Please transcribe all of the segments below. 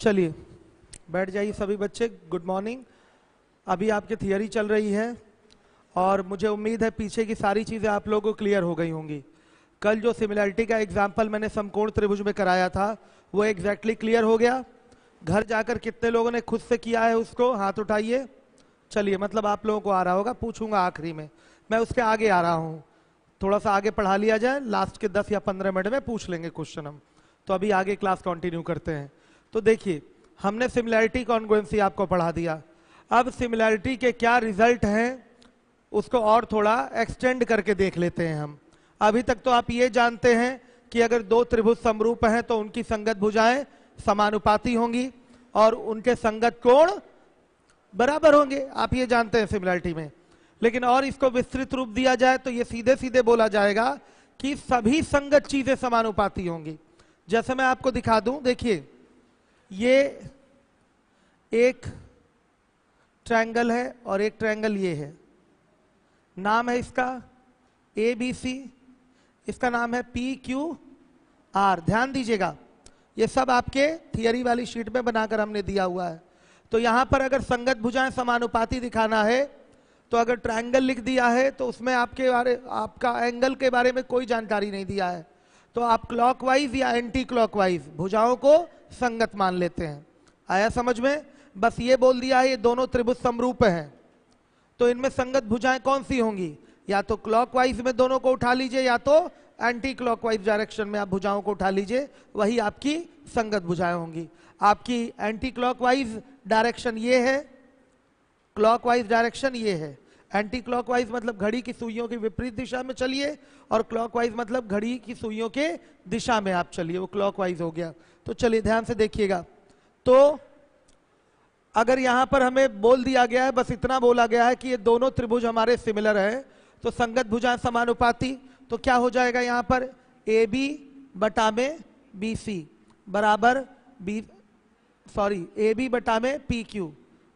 चलिए बैठ जाइए सभी बच्चे। Good morning. अभी आपकी थियरी चल रही है और मुझे उम्मीद है पीछे की सारी चीज़ें आप लोगों को क्लियर हो गई होंगी। कल जो सिमिलैरिटी का एग्जाम्पल मैंने समकोण त्रिभुज में कराया था वो एग्जैक्टली क्लियर हो गया। घर जाकर कितने लोगों ने खुद से किया है उसको हाथ उठाइए। चलिए, मतलब आप लोगों को आ रहा होगा, पूछूंगा आखिरी में, मैं उसके आगे आ रहा हूँ। थोड़ा सा आगे पढ़ा लिया जाए, लास्ट के 10 या 15 मिनट में पूछ लेंगे क्वेश्चन हम। तो अभी आगे क्लास कंटिन्यू करते हैं। तो देखिए, हमने सिमिलैरिटी कॉन्ग्रुएंसी आपको पढ़ा दिया। अब सिमिलैरिटी के क्या रिजल्ट हैं उसको और थोड़ा एक्सटेंड करके देख लेते हैं हम। अभी तक तो आप ये जानते हैं कि अगर दो त्रिभुज समरूप हैं तो उनकी संगत भुजाएं समानुपाती होंगी और उनके संगत कोण बराबर होंगे। आप ये जानते हैं सिमिलैरिटी में। लेकिन और इसको विस्तृत रूप दिया जाए तो ये सीधे सीधे बोला जाएगा कि सभी संगत चीजें समानुपाती होंगी। जैसे मैं आपको दिखा दूं, देखिए ये एक ट्रायंगल है और एक ट्रायंगल ये है। नाम है इसका ABC, इसका नाम है PQR। ध्यान दीजिएगा, ये सब आपके थियरी वाली शीट में बनाकर हमने दिया हुआ है। तो यहां पर अगर संगत भुजाएं समानुपाती दिखाना है तो अगर ट्रायंगल लिख दिया है तो उसमें आपका एंगल के बारे में कोई जानकारी नहीं दिया है, तो आप क्लॉकवाइज या एंटी क्लॉकवाइज भुजाओं को संगत मान लेते हैं। आया समझ में? बस ये बोल दिया है ये दोनों त्रिभुज समरूप हैं तो इनमें संगत भुजाएं कौन सी होंगी, या तो क्लॉकवाइज में दोनों को उठा लीजिए या तो एंटी क्लॉकवाइज डायरेक्शन में आप भुजाओं को उठा लीजिए, वही आपकी संगत भुजाएं होंगी। आपकी एंटी क्लॉकवाइज डायरेक्शन ये है, क्लॉकवाइज डायरेक्शन ये है। एंटी क्लॉकवाइज मतलब घड़ी की सुइयों की विपरीत दिशा में चलिए और क्लॉकवाइज मतलब घड़ी की सुइयों के दिशा में आप चलिए, वो क्लॉकवाइज हो गया। तो चलिए ध्यान से देखिएगा। तो अगर यहां पर हमें बोल दिया गया है, बस इतना बोला गया है कि ये दोनों त्रिभुज हमारे सिमिलर है तो संगत भुजाएं समानुपाती, तो क्या हो जाएगा यहां पर AB बटा में BC बराबर AB बटा में PQ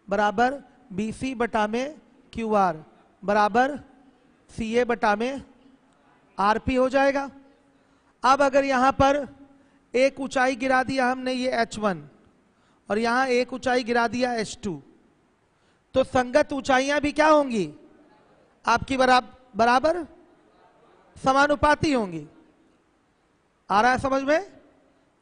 बराबर BC बटा में QR बराबर CA बटा में RP हो जाएगा। अब अगर यहां पर एक ऊंचाई गिरा दिया हमने ये H1 और यहां एक ऊंचाई गिरा दिया H2, तो संगत ऊंचाइयां भी क्या होंगी आपकी बराबर समानुपाती होंगी। आ रहा है समझ में?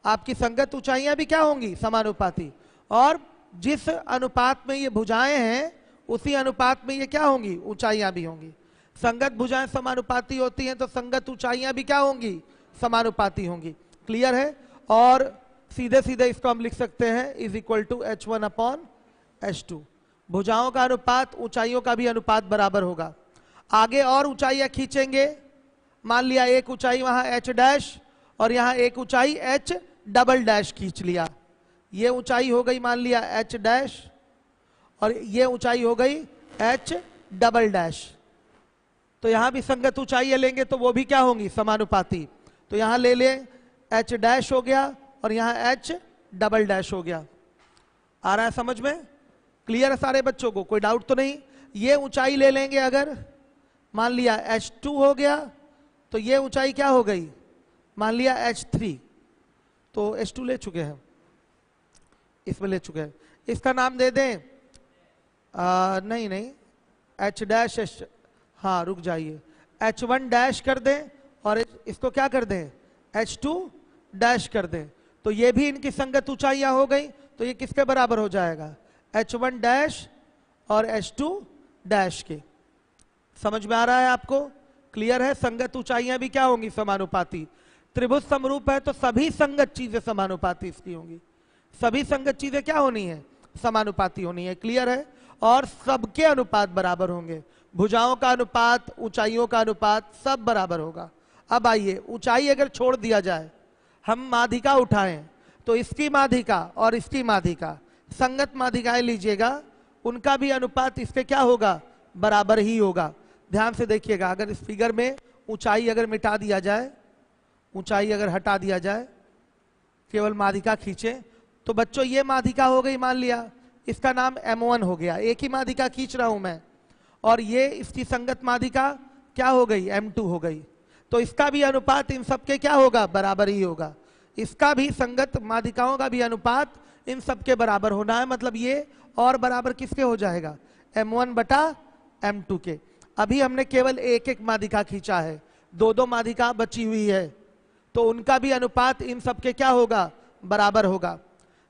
आपकी संगत ऊंचाइयां भी क्या होंगी समानुपाती, और जिस अनुपात में ये भुजाएं हैं उसी अनुपात में ये क्या होंगी ऊंचाइयां भी होंगी। संगत भुजाएं समानुपाती होती हैं तो संगत ऊंचाइयां भी क्या होंगी समानुपाती होंगी। क्लियर है? और सीधे सीधे इसको हम लिख सकते हैं is equal to H1 upon H2। भुजाओं का अनुपात ऊंचाइयों का भी अनुपात बराबर होगा। आगे और ऊंचाइयां खींचेंगे, मान लिया एक ऊंचाई वहां H डैश और यहां एक ऊंचाई H डबल डैश खींच लिया। ये ऊंचाई हो गई मान लिया H डैश और ये ऊंचाई हो गई H डबल डैश। तो यहां भी संगत ऊंचाइयां लेंगे तो वो भी क्या होंगी समानुपाती। तो यहां ले लें H डैश हो गया और यहां H डबल डैश हो गया। आ रहा है समझ में? क्लियर है सारे बच्चों को? कोई डाउट तो नहीं? ये ऊंचाई ले लेंगे, अगर मान लिया H2 हो गया तो ये ऊंचाई क्या हो गई मान लिया H3। तो H2 ले चुके हैं, इसमें ले चुके हैं, इसका नाम दे दें नहीं H डैश H, हाँ रुक जाइए, H1 डैश कर दें और इसको क्या कर दें H2 डैश कर दें। तो ये भी इनकी संगत ऊंचाइयां हो गई, तो ये किसके बराबर हो जाएगा H1 डैश और H2 डैश के। समझ में आ रहा है आपको? क्लियर है? संगत ऊंचाइयां भी क्या होंगी समानुपाती। त्रिभुज समरूप है तो सभी संगत चीजें समानुपाती इसकी होंगी। सभी संगत चीजें क्या होनी है समानुपाती होनी है। क्लियर है? और सबके अनुपात बराबर होंगे, भुजाओं का अनुपात, ऊंचाइयों का अनुपात सब बराबर होगा। अब आइए, ऊंचाई अगर छोड़ दिया जाए, हम माध्यिका उठाएं तो इसकी माध्यिका और इसकी माध्यिका संगत माध्यिकाएं लीजिएगा, उनका भी अनुपात इसके क्या होगा बराबर ही होगा। ध्यान से देखिएगा, अगर इस फिगर में ऊंचाई अगर मिटा दिया जाए, ऊंचाई अगर हटा दिया जाए, केवल माध्यिका खींचे, तो बच्चों ये माध्यिका हो गई, मान लिया इसका नाम M1 हो गया, एक ही माध्यिका खींच रहा हूं मैं, और ये इसकी संगत माध्यिका क्या हो गई M2 हो गई। तो इसका भी अनुपात इन सबके क्या होगा बराबर ही होगा। इसका भी संगत माध्यिकाओं का भी अनुपात इन सब के बराबर होना है, मतलब ये और बराबर किसके हो जाएगा, m1 बटा m2 के। अभी हमने केवल एक एक माध्यिका खींचा है, दो दो माध्यिका बची हुई है, तो उनका भी अनुपात इन सब के क्या होगा, बराबर होगा।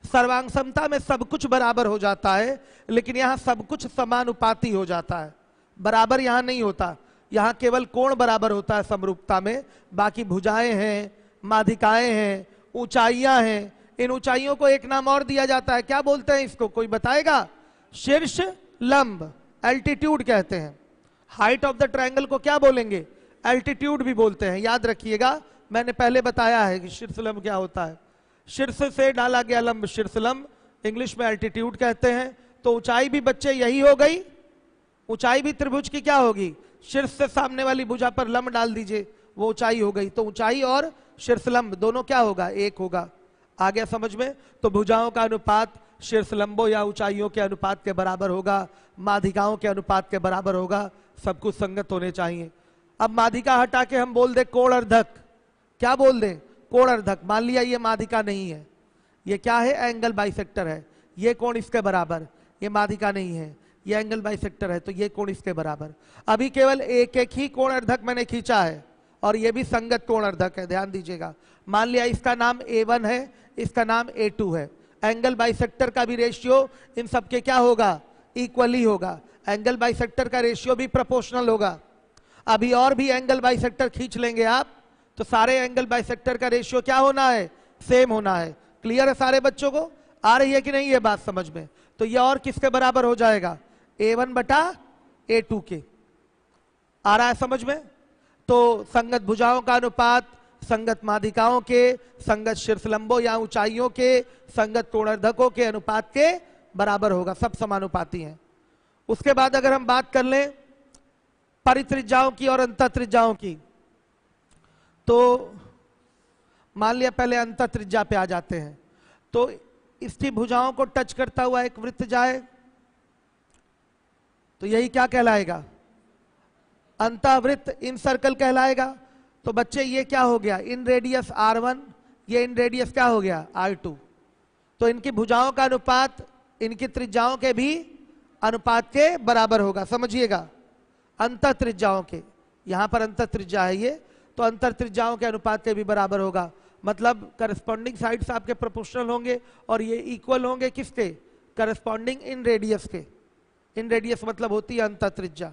सर्वांग समता में सब कुछ बराबर हो जाता है, लेकिन यहाँ सब कुछ समानुपाती हो जाता है, बराबर यहाँ नहीं होता। यहाँ केवल कोण बराबर होता है समरूपता में, बाकी भुजाएं हैं, माध्यिकाएं हैं, ऊंचाइयां हैं। इन ऊंचाइयों को एक नाम और दिया जाता है, क्या बोलते हैं इसको, कोई बताएगा, शीर्ष लंब, एल्टीट्यूड कहते हैं। हाइट ऑफ द ट्रायंगल को क्या बोलेंगे, एल्टीट्यूड भी बोलते हैं। याद रखिएगा, मैंने पहले बताया है कि शीर्ष लंब क्या होता है, शीर्ष से डाला गया लंब शीर्ष लंब, इंग्लिश में एल्टीट्यूड कहते हैं। तो ऊंचाई भी बच्चे यही हो गई, ऊंचाई भी त्रिभुज की क्या होगी, शीर्ष से सामने वाली भुजा पर लंब डाल दीजिए, वो ऊंचाई हो गई। तो ऊंचाई और शीर्ष लंब दोनों क्या होगा, एक होगा। आ गया समझ में। तो भुजाओं का अनुपात शीर्ष लंबों या ऊंचाइयों के अनुपात के बराबर होगा, माध्यिकाओं के अनुपात के बराबर होगा, सब कुछ संगत होने चाहिए। अब माध्यिका हटा के हम बोल दे कोणर्धक, क्या बोल दे, कोणर्धक। मान लिया ये माध्यिका नहीं है, ये क्या है, एंगल बाइसेक्टर है, ये कोण इसके बराबर, ये माध्यिका नहीं है, ये एंगल बाइसेक्टर है, तो ये कोण इसके बराबर। अभी केवल एक एक ही कोणर्धक मैंने खींचा है, और ये भी संगत कोणर्धक है, ध्यान दीजिएगा। मान लिया इसका नाम A1 है, इसका नाम A2 है। एंगल बाइसेक्टर का भी रेशियो इन सबके क्या होगा, इक्वली होगा। एंगल बाइसेक्टर का रेशियो भी प्रोपोर्शनल होगा। अभी और भी एंगल बाइसेक्टर खींच लेंगे आप, तो सारे एंगल बाइसेक्टर का रेशियो क्या होना है, सेम होना है। क्लियर है सारे बच्चों को, आ रही है कि नहीं ये बात समझ में। तो ये और किसके बराबर हो जाएगा, A1 बटा A2 के। आ रहा है समझ में। तो संगत भुजाओं का अनुपात संगत माध्यिकाओं के, संगत शीर्षलंबों या ऊंचाइयों के, संगत कोणर्धकों के अनुपात के बराबर होगा, सब समानुपाती हैं। उसके बाद अगर हम बात कर लें परित्रिज्याओं की और अंतःत्रिज्याओं की, तो मान लिया पहले अंतःत्रिज्या पे आ जाते हैं। तो इसकी भुजाओं को टच करता हुआ एक वृत्त जाए, तो यही क्या कहलाएगा, अंतःवृत्त, इन सर्कल कहलाएगा। तो बच्चे ये क्या हो गया, इन रेडियस R1, ये इन रेडियस क्या हो गया, R2। तो इनकी भुजाओं का अनुपात इनकी त्रिज्याओं के भी अनुपात के बराबर होगा, समझिएगा। अंतःत्रिज्याओं के, यहां पर अंतःत्रिज्या है ये, तो अंतःत्रिज्याओं के अनुपात के भी बराबर होगा। मतलब करस्पॉन्डिंग साइड्स आपके प्रोपोर्शनल होंगे, और ये इक्वल होंगे किसके, करस्पॉन्डिंग इन रेडियस के। इन रेडियस मतलब होती है अंतःत्रिज्या,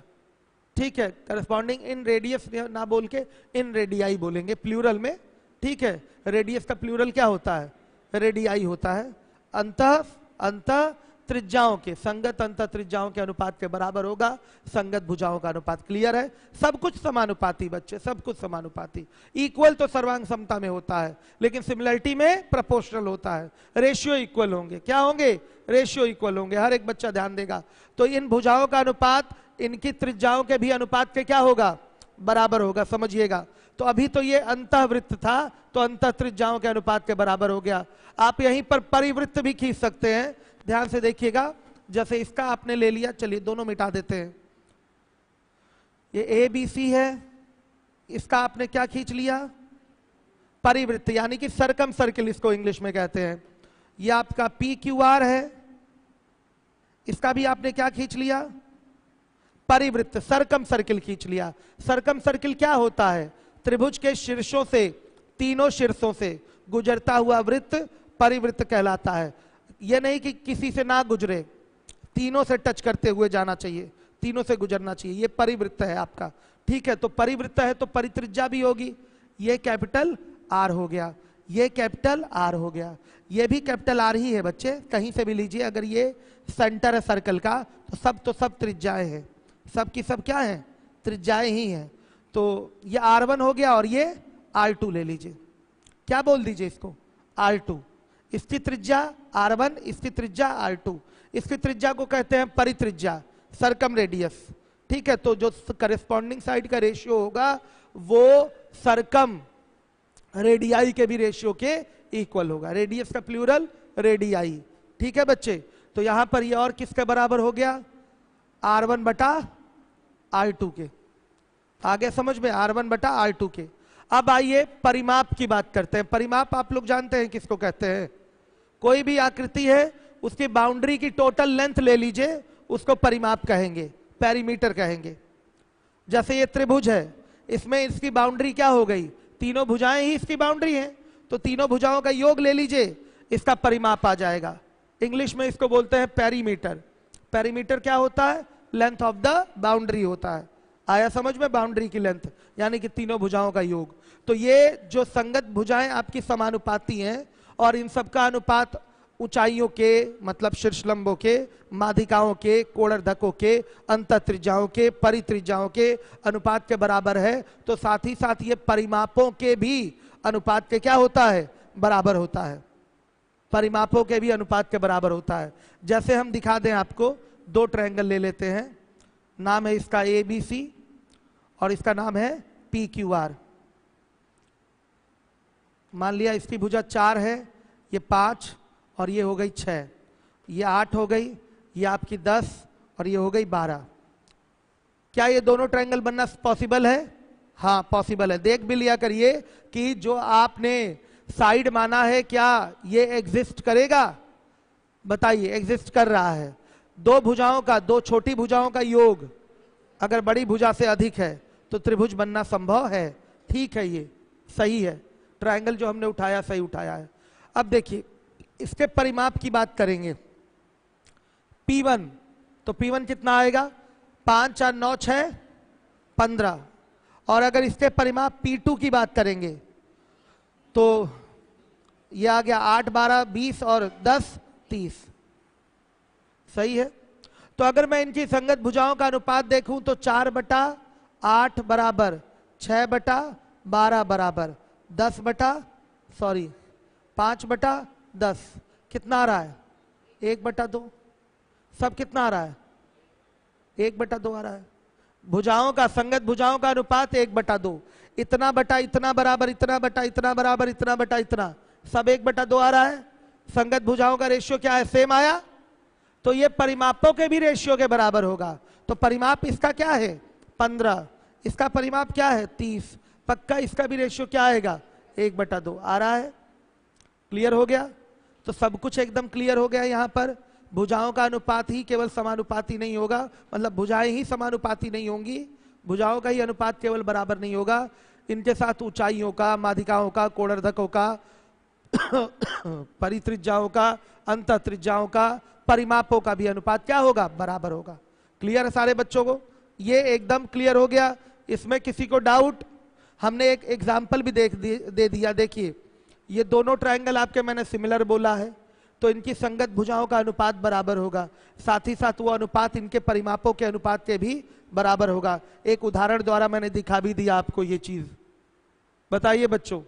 ठीक है। करस्पॉन्डिंग इन रेडियस ना बोल के इन रेडियाई बोलेंगे प्लूरल में, ठीक है। रेडियस का प्लूरल क्या होता है, रेडियाई होता है। अंतः त्रिज्याओं के, संगत अंतः त्रिज्याओं के अनुपात के बराबर होगा संगत भुजाओं का अनुपात। क्लियर है, सब कुछ समानुपाती बच्चे, सब कुछ समानुपाती। इक्वल तो सर्वांग समता में होता है, लेकिन सिमिलरिटी में प्रोपोर्शनल होता है। रेशियो इक्वल होंगे, क्या होंगे, रेशियो इक्वल होंगे। हर एक बच्चा ध्यान देगा। तो इन भुजाओं का अनुपात इनकी त्रिज्याओं के भी अनुपात के क्या होगा, बराबर होगा, समझिएगा। तो अभी तो ये अंतःवृत्त था, तो अंतः त्रिज्याओं के अनुपात के बराबर हो गया। आप यहीं पर परिवृत्त भी खींच सकते हैं, ध्यान से देखिएगा। जैसे इसका आपने ले लिया, चलिए दोनों मिटा देते हैं। ये ABC है, इसका आपने क्या खींच लिया, परिवृत्त, यानी कि सरकम सर्किल इसको इंग्लिश में कहते हैं। ये आपका PQR है, इसका भी आपने क्या खींच लिया, परिवृत्त, सरकम सर्किल खींच लिया। सरकम सर्किल क्या होता है, त्रिभुज के शीर्षों से, तीनों शीर्षों से गुजरता हुआ वृत्त परिवृत्त कहलाता है। यह नहीं कि किसी से ना गुजरे, तीनों से टच करते हुए जाना चाहिए, तीनों से गुजरना चाहिए, ये परिवृत्त है आपका, ठीक है। तो परिवृत्त है तो परित्रिज्या भी होगी। ये कैपिटल R हो गया, ये कैपिटल R हो गया, ये भी कैपिटल R ही है बच्चे, कहीं से भी लीजिए। अगर ये सेंटर है सर्कल का, तो सब त्रिज्याएं हैं, सब की सब क्या है, त्रिज्याएं ही हैं। तो ये R1 हो गया, और ये R2 ले लीजिए, क्या बोल दीजिए इसको, R2। इसकी त्रिज्या R1, इसकी त्रिज्या R2, इसकी त्रिज्या को कहते हैं परित्रिज्या, सरकम रेडियस, ठीक है। तो जो करेस्पॉन्डिंग साइड का रेशियो होगा वो सरकम रेडियाई के भी रेशियो के इक्वल होगा। रेडियस का प्लूरल रेडियाई, ठीक है बच्चे। तो यहां पर ये और किसके बराबर हो गया, R1 बटा R2 के। आगे समझ में, R1 बटा R2 के। अब आइए परिमाप की बात करते हैं। परिमाप आप लोग जानते हैं किसको कहते हैं, कोई भी आकृति है उसकी बाउंड्री की टोटल लेंथ ले लीजिए, उसको परिमाप कहेंगे, पेरीमीटर कहेंगे। जैसे ये त्रिभुज है, इसमें इसकी बाउंड्री क्या हो गई, तीनों भुजाएं ही इसकी बाउंड्री हैं, तो तीनों भुजाओं का योग ले लीजिए, इसका परिमाप आ जाएगा। इंग्लिश में इसको बोलते हैं पेरीमीटर। पेरीमीटर क्या होता है, लेंथ ऑफ द बाउंड्री होता है। आया समझ में, बाउंड्री की लेंथ यानी कि तीनों भुजाओं का योग। तो ये जो संगत भुजाएं आपकी समानुपाती हैं और इन सब का अनुपात ऊंचाइयों के मतलब शीर्षलंबों के, माध्यिकाओं के, कोणर्धकों के, अंतःत्रिज्याओं के, परित्रिज्याओं के अनुपात के बराबर है, तो साथ ही साथ ये परिमापों के भी अनुपात के क्या होता है, बराबर होता है। परिमापों के भी अनुपात के बराबर होता है। जैसे हम दिखा दें आपको, दो ट्रायंगल ले लेते हैं, नाम है इसका ABC और इसका नाम है PQR। मान लिया इसकी भुजा 4 है, ये 5 और ये हो गई 6, ये 8 हो गई, ये आपकी 10 और ये हो गई 12। क्या ये दोनों ट्रायंगल बनना पॉसिबल है? हाँ पॉसिबल है। देख भी लिया करिए कि जो आपने साइड माना है क्या ये एग्जिस्ट करेगा, बताइए एग्जिस्ट कर रहा है। दो भुजाओं का, दो छोटी भुजाओं का योग अगर बड़ी भुजा से अधिक है तो त्रिभुज बनना संभव है। ठीक है, ये सही है, ट्रायंगल जो हमने उठाया सही उठाया है। अब देखिए इसके परिमाप की बात करेंगे। P1, तो P1 कितना आएगा, 5 4 9 6 15। और अगर इसके परिमाप P2 की बात करेंगे तो ये आ गया 8 12 20 और 10 30। सही है। तो अगर मैं इनकी संगत भुजाओं का अनुपात देखूं तो 4/8 बराबर 6/12 बराबर 5/10 कितना आ रहा है, 1/2। सब कितना आ रहा है, 1/2 आ रहा है। भुजाओं का, संगत भुजाओं का अनुपात 1/2। इतना बटा इतना बराबर इतना बटा इतना बराबर इतना बटा इतना, सब 1/2 आ रहा है। संगत भुजाओं का रेशियो क्या है, सेम आया। तो ये परिमापों के भी रेशियो के बराबर होगा। तो परिमाप इसका क्या है 15, इसका परिमाप क्या है 30, पक्का इसका भी रेशियो क्या आएगा 1/2 आ रहा है। क्लियर हो गया। तो सब कुछ एकदम क्लियर हो गया। यहाँ पर भुजाओं का अनुपात ही केवल समानुपाती नहीं होगा, मतलब भुजाएं ही समानुपाती नहीं होंगी, भुजाओं का ही अनुपात केवल बराबर नहीं होगा, इनके साथ ऊंचाइयों का, माध्यिकाओं का, कोणर्धकों का, परित्रिज्याओं का, अंतःत्रिज्याओं का, परिमापों का भी अनुपात क्या होगा, बराबर होगा। क्लियर है सारे बच्चों को, ये एकदम क्लियर हो गया। इसमें किसी को डाउट? हमने एक एग्जाम्पल भी दे दिया। देखिए ये दोनों ट्रायंगल आपके मैंने सिमिलर बोला है, तो इनकी संगत भुजाओं का अनुपात बराबर होगा, साथ ही साथ वो अनुपात इनके परिमापों के अनुपात के भी बराबर होगा। एक उदाहरण द्वारा मैंने दिखा भी दिया आपको ये चीज। बताइए बच्चों,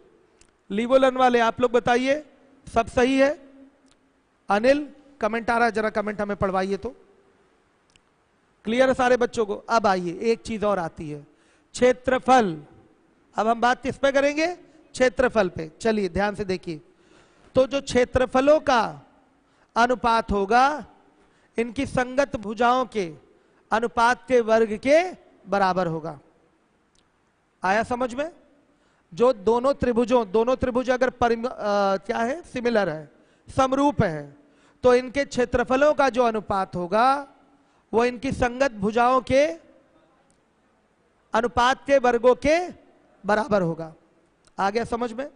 लीवोलन वाले आप लोग बताइए, सब सही है? अनिल कमेंट आ रहा है, जरा कमेंट हमें पढ़वाइए तो। क्लियर है सारे बच्चों को? अब आइए एक चीज और आती है, क्षेत्रफल। अब हम बात किस पे करेंगे, क्षेत्रफल पे। चलिए ध्यान से देखिए, तो जो क्षेत्रफलों का अनुपात होगा इनकी संगत भुजाओं के अनुपात के वर्ग के बराबर होगा। आया समझ में? जो दोनों त्रिभुज अगर क्या है, सिमिलर है, समरूप है, तो इनके क्षेत्रफलों का जो अनुपात होगा वो इनकी संगत भुजाओं के अनुपात के वर्गों के बराबर होगा। आ गया समझ में?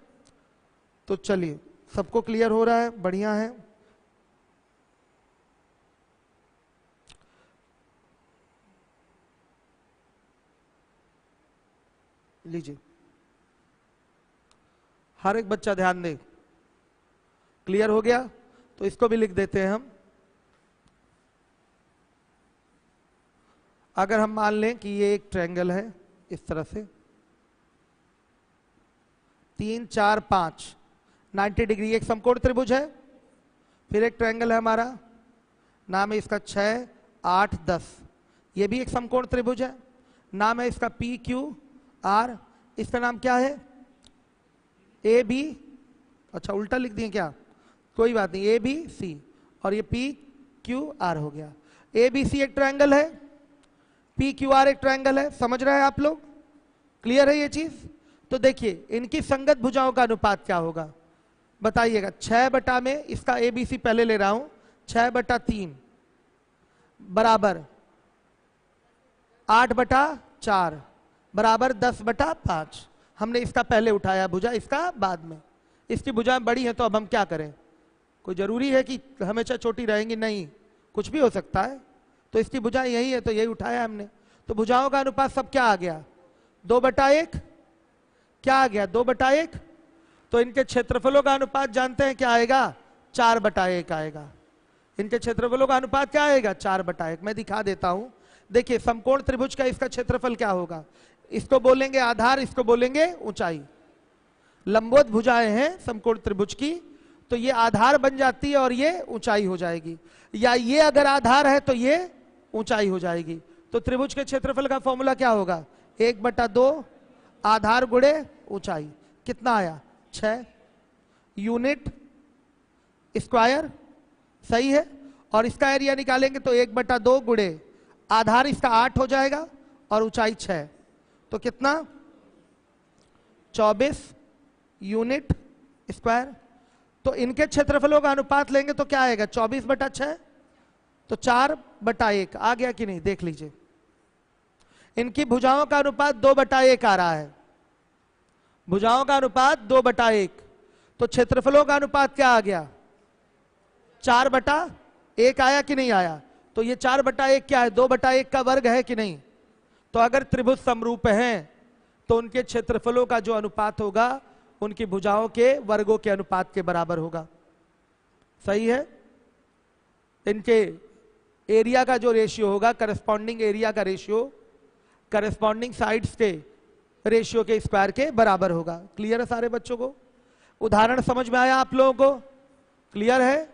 तो चलिए, सबको क्लियर हो रहा है, बढ़िया है। लीजिए हर एक बच्चा ध्यान दे। क्लियर हो गया? तो इसको भी लिख देते हैं हम। अगर हम मान लें कि ये एक ट्रायंगल है इस तरह से, 3 4 5 90 डिग्री एक समकोण त्रिभुज है। फिर एक ट्रायंगल है हमारा, नाम है इसका 6 8 10, ये भी एक समकोण त्रिभुज है, नाम है इसका PQR। इसका नाम क्या है, AB। अच्छा उल्टा लिख दिए क्या, कोई बात नहीं, ABC और ये PQR हो गया। ABC एक ट्रायंगल है, PQR एक ट्रायंगल है। समझ रहे हैं आप लोग? क्लियर है ये चीज? तो देखिए इनकी संगत भुजाओं का अनुपात क्या होगा, बताइएगा 6 बटा में इसका ABC पहले ले रहा हूं, 6 बटा 3 बराबर 8 बटा 4 बराबर 10 बटा 5। हमने इसका पहले उठाया भुजा, इसका बाद में। इसकी भुजाएं बड़ी हैं तो अब हम क्या करें? कोई जरूरी है कि हमेशा छोटी रहेंगी? नहीं, कुछ भी हो सकता है। तो इसकी भुजाएं यही है तो यही उठाया हमने। तो भुजाओं का अनुपात सब क्या आ गया? 2 बटा 1। क्या आ गया? 2 बटा 1। तो इनके क्षेत्रफलों का अनुपात जानते हैं क्या आएगा? 4 बटा 1 आएगा। इनके क्षेत्रफलों का अनुपात क्या आएगा? 4 बटा 1। मैं दिखा देता हूं। देखिए समकोण त्रिभुज का इसका क्षेत्रफल क्या होगा? इसको बोलेंगे आधार, इसको बोलेंगे ऊंचाई। लंबवत भुजाएं हैं समकोण त्रिभुज की, तो ये आधार बन जाती है और ये ऊंचाई हो जाएगी, या ये अगर आधार है तो ये ऊंचाई हो जाएगी। तो त्रिभुज के क्षेत्रफल का फॉर्मूला क्या होगा? 1 बटा 2 आधार गुणे ऊंचाई। कितना आया? 6 यूनिट स्क्वायर। सही है। और इसका एरिया निकालेंगे तो 1 बटा 2 गुणे आधार इसका 8 हो जाएगा और ऊंचाई 6। तो कितना? 24 यूनिट स्क्वायर। तो इनके क्षेत्रफलों का अनुपात लेंगे तो क्या आएगा? 24 बटा 6, तो 4 बटा 1 आ गया कि नहीं? देख लीजिए, इनकी भुजाओं का अनुपात 2 बटा 1 आ रहा है। भुजाओं का अनुपात 2 बटा 1, तो क्षेत्रफलों का अनुपात क्या आ गया? 4 बटा 1 आया कि नहीं आया? तो ये 4 बटा 1 क्या है? 2 बटा 1 का वर्ग है कि नहीं? तो अगर त्रिभुज समरूप हैं तो उनके क्षेत्रफलों का जो अनुपात होगा उनकी भुजाओं के वर्गों के अनुपात के बराबर होगा। सही है। इनके एरिया का जो रेशियो होगा, करस्पॉन्डिंग एरिया का रेशियो करस्पॉन्डिंग साइड्स के रेशियो के स्क्वायर के बराबर होगा। क्लियर है सारे बच्चों को? उदाहरण समझ में आया आप लोगों को? क्लियर है?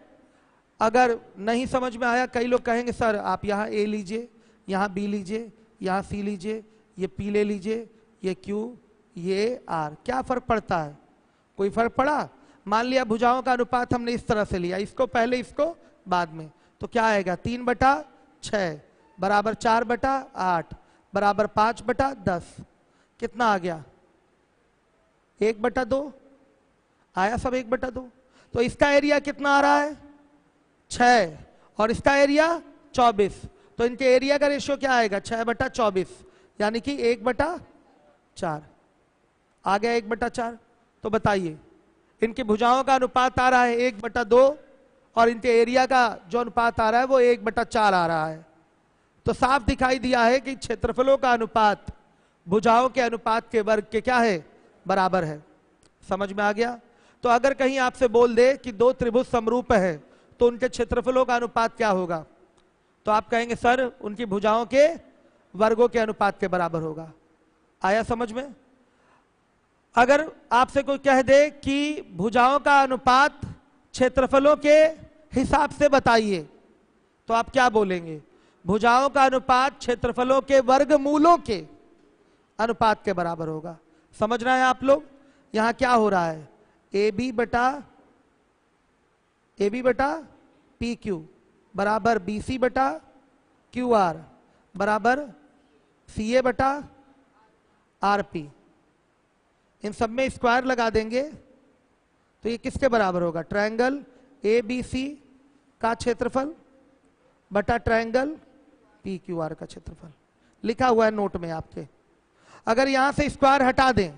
अगर नहीं समझ में आया, कई लोग कहेंगे सर आप यहाँ A लीजिए, यहाँ B लीजिए, यहाँ C लीजिए, ये P ले लीजिए, ये Q, ये R, क्या फर्क पड़ता है? कोई फर्क पड़ा? मान लिया भुजाओं का अनुपात हमने इस तरह से लिया, इसको पहले इसको बाद में, तो क्या आएगा? 3 बटा 6 बराबर 4 बटा 8 बराबर 5 बटा 10। कितना आ गया? 1 बटा 2 आया सब। 1 बटा 2। तो इसका एरिया कितना आ रहा है? 6 और इसका एरिया 24। तो इनके एरिया का रेशियो क्या आएगा? 6 बटा 24, यानी कि 1 बटा 4 आ गया। 1 बटा 4। तो बताइए इनकी भुजाओं का अनुपात आ रहा है 1 बटा 2 और इनके एरिया का जो अनुपात आ रहा है वो 1 बटा 4 आ रहा है। तो साफ दिखाई दिया है कि क्षेत्रफलों का अनुपात भुजाओं के अनुपात के वर्ग के क्या है? बराबर है। समझ में आ गया? तो अगर कहीं आपसे बोल दे कि 2 त्रिभुज समरूप है तो उनके क्षेत्रफलों का अनुपात क्या होगा, तो आप कहेंगे सर उनकी भुजाओं के वर्गों के अनुपात के बराबर होगा। आया समझ में? अगर आपसे कोई कह दे कि भुजाओं का अनुपात क्षेत्रफलों के हिसाब से बताइए, तो आप क्या बोलेंगे? भुजाओं का अनुपात क्षेत्रफलों के वर्गमूलों के अनुपात के बराबर होगा। समझ रहे हैं आप लोग? यहां क्या हो रहा है? AB बटा PQ बराबर BC बटा QR बराबर CA बटा RP। इन सब में स्क्वायर लगा देंगे तो ये किसके बराबर होगा? ट्रायंगल ABC का क्षेत्रफल बटा ट्रायंगल PQR का क्षेत्रफल। लिखा हुआ है नोट में आपके। अगर यहां से स्क्वायर हटा दें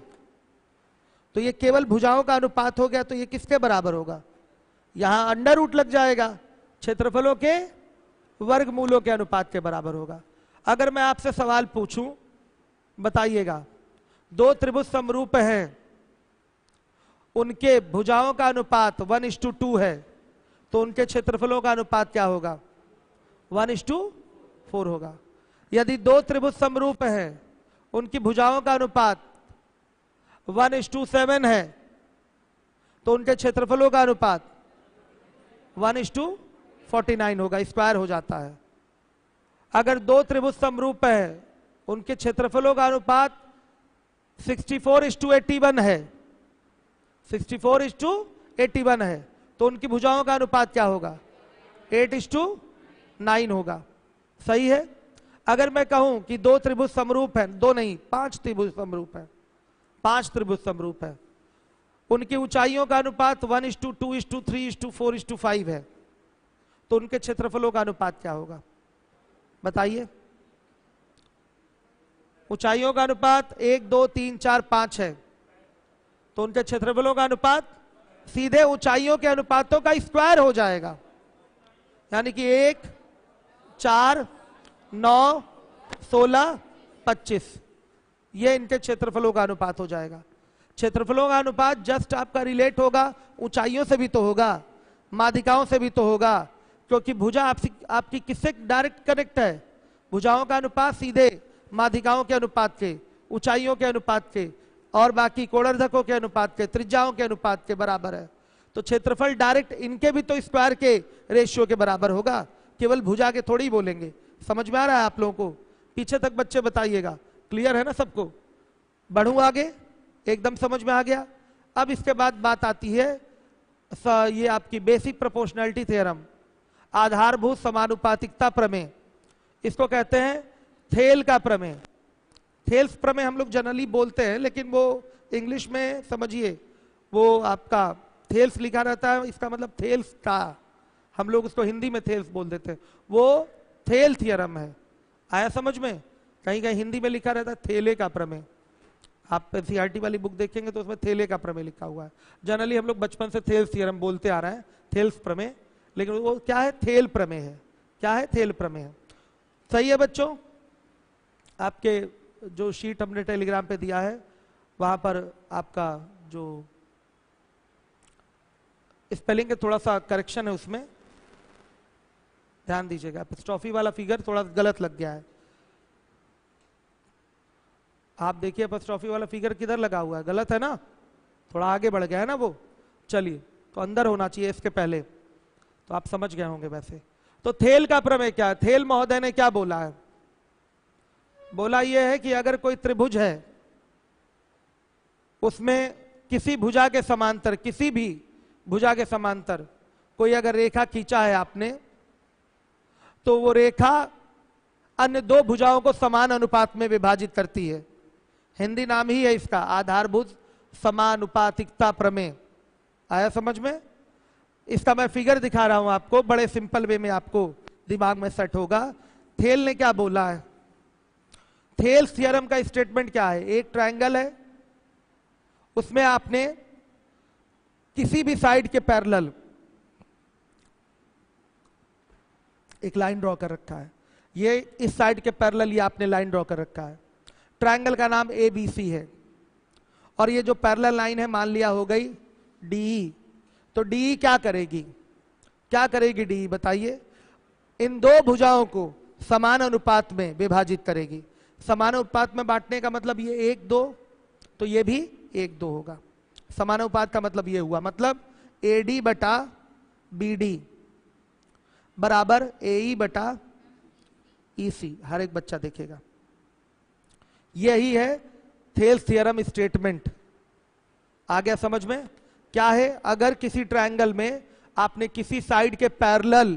तो ये केवल भुजाओं का अनुपात हो गया, तो ये किसके बराबर होगा? यहां अंडर रूट लग जाएगा, क्षेत्रफलों के वर्गमूलों के अनुपात के बराबर होगा। अगर मैं आपसे सवाल पूछूं, बताइएगा 2 त्रिभुज समरूप हैं, उनके भुजाओं का अनुपात 1:2 है, तो उनके क्षेत्रफलों का अनुपात क्या होगा? 1:4 होगा। यदि 2 त्रिभुज समरूप हैं, उनकी भुजाओं का अनुपात 1:7 है, तो उनके क्षेत्रफलों का अनुपात 1:49 होगा। स्क्वायर हो जाता है। अगर 2 त्रिभुज समरूप है, उनके क्षेत्रफलों का अनुपात 64:81 है, 64:81 है, तो उनकी भुजाओं का अनुपात क्या होगा? 8:9 होगा। सही है। अगर मैं कहूं कि 2 त्रिभुज समरूप है, 2 नहीं 5 त्रिभुज समरूप है, 5 त्रिभुज समरूप है, उनकी ऊंचाइयों का अनुपात 1:2, 3:3, 4:5 है, तो उनके क्षेत्रफलों का अनुपात क्या होगा बताइए। ऊंचाइयों का अनुपात 1, 2, 3, 4, 5 है, तो उनके क्षेत्रफलों का अनुपात सीधे ऊंचाइयों के अनुपातों का स्क्वायर हो जाएगा, यानी कि 1, 4, 9, 16, 25, ये इनके क्षेत्रफलों का अनुपात हो जाएगा। क्षेत्रफलों का अनुपात जस्ट आपका रिलेट होगा ऊंचाइयों से भी तो होगा, माध्यिकाओं से भी तो होगा, क्योंकि भुजा आपकी किससे डायरेक्ट कनेक्ट है, भुजाओं का अनुपात सीधे माध्यिकाओं के अनुपात के, ऊंचाइयों के अनुपात के और बाकी कोणर्धकों के अनुपात के, त्रिज्याओं के अनुपात के बराबर है। तो क्षेत्रफल डायरेक्ट इनके भी तो स्क्वायर के रेशियो के बराबर होगा, केवल भुजा के थोड़ी बोलेंगे। समझ में आ रहा है आप लोगों को? पीछे तक बच्चे बताइएगा, क्लियर है ना सबको? बढ़ूं आगे, एकदम समझ में आ गया। अब इसके बाद बात आती है ये आपकी बेसिक प्रोपोर्शनैलिटी थ्योरम, आधारभूत समानुपातिकता प्रमेय, इसको कहते हैं थेल का प्रमेय। थेल्स प्रमेय हम लोग जनरली बोलते हैं, लेकिन वो इंग्लिश में समझिए वो आपका थेल्स लिखा रहता है, इसका मतलब थेल्स का, हम लोग उसको हिंदी में थेल्स बोल देते हैं, वो थेल थ्योरम है। आया समझ में? कहीं कहीं हिंदी में लिखा रहता है थेले का प्रमेय, आप एनसीईआरटी वाली बुक देखेंगे तो उसमें थेले का प्रमेय लिखा हुआ है। जनरली हम लोग बचपन से थेल्स थ्योरम बोलते आ रहे हैं, थेल्स प्रमेय, लेकिन वो क्या है? थेल प्रमेय है। क्या है? थेल प्रमेय है। सही है बच्चों? आपके जो शीट हमने टेलीग्राम पे दिया है वहां पर आपका जो स्पेलिंग के थोड़ा सा करेक्शन है, उसमें ध्यान दीजिएगा। एपिस्ट्रॉफी वाला फिगर थोड़ा गलत लग गया है, आप देखिए एपिस्ट्रॉफी वाला फिगर किधर लगा हुआ है, गलत है ना, थोड़ा आगे बढ़ गया है ना वो। चलिए, तो अंदर होना चाहिए इसके पहले, तो आप समझ गए होंगे वैसे। तो थेल का प्रमेय क्या है? थेल महोदय ने क्या बोला है? बोला यह है कि अगर कोई त्रिभुज है, उसमें किसी भुजा के समांतर, किसी भी भुजा के समांतर कोई अगर रेखा खींचा है आपने, तो वो रेखा अन्य दो भुजाओं को समान अनुपात में विभाजित करती है। हिंदी नाम ही है इसका, आधारभूत समानुपातिकता प्रमेय। आया समझ में? इसका मैं फिगर दिखा रहा हूं आपको, बड़े सिंपल वे में आपको दिमाग में सेट होगा। थेल ने क्या बोला है? थेल्स थ्योरम का स्टेटमेंट क्या है? एक ट्रायंगल है, उसमें आपने किसी भी साइड के पैरेलल एक लाइन ड्रॉ कर रखा है, ये इस साइड के पैरेलल ये आपने लाइन ड्रॉ कर रखा है। ट्रायंगल का नाम ABC है, और ये जो पैरेलल लाइन है मान लिया हो गई DE। तो DE क्या करेगी? क्या करेगी DE बताइए? इन दो भुजाओं को समान अनुपात में विभाजित करेगी। समान अनुपात में बांटने का मतलब ये 1, 2, तो ये भी 1, 2 होगा। समानुपात का मतलब ये हुआ, मतलब AD बटा BD बराबर AE बटा EC। हर एक बच्चा देखेगा, यही है थेल्स थ्योरम स्टेटमेंट। आ गया समझ में? क्या है? अगर किसी ट्रायंगल में आपने किसी साइड के पैरेलल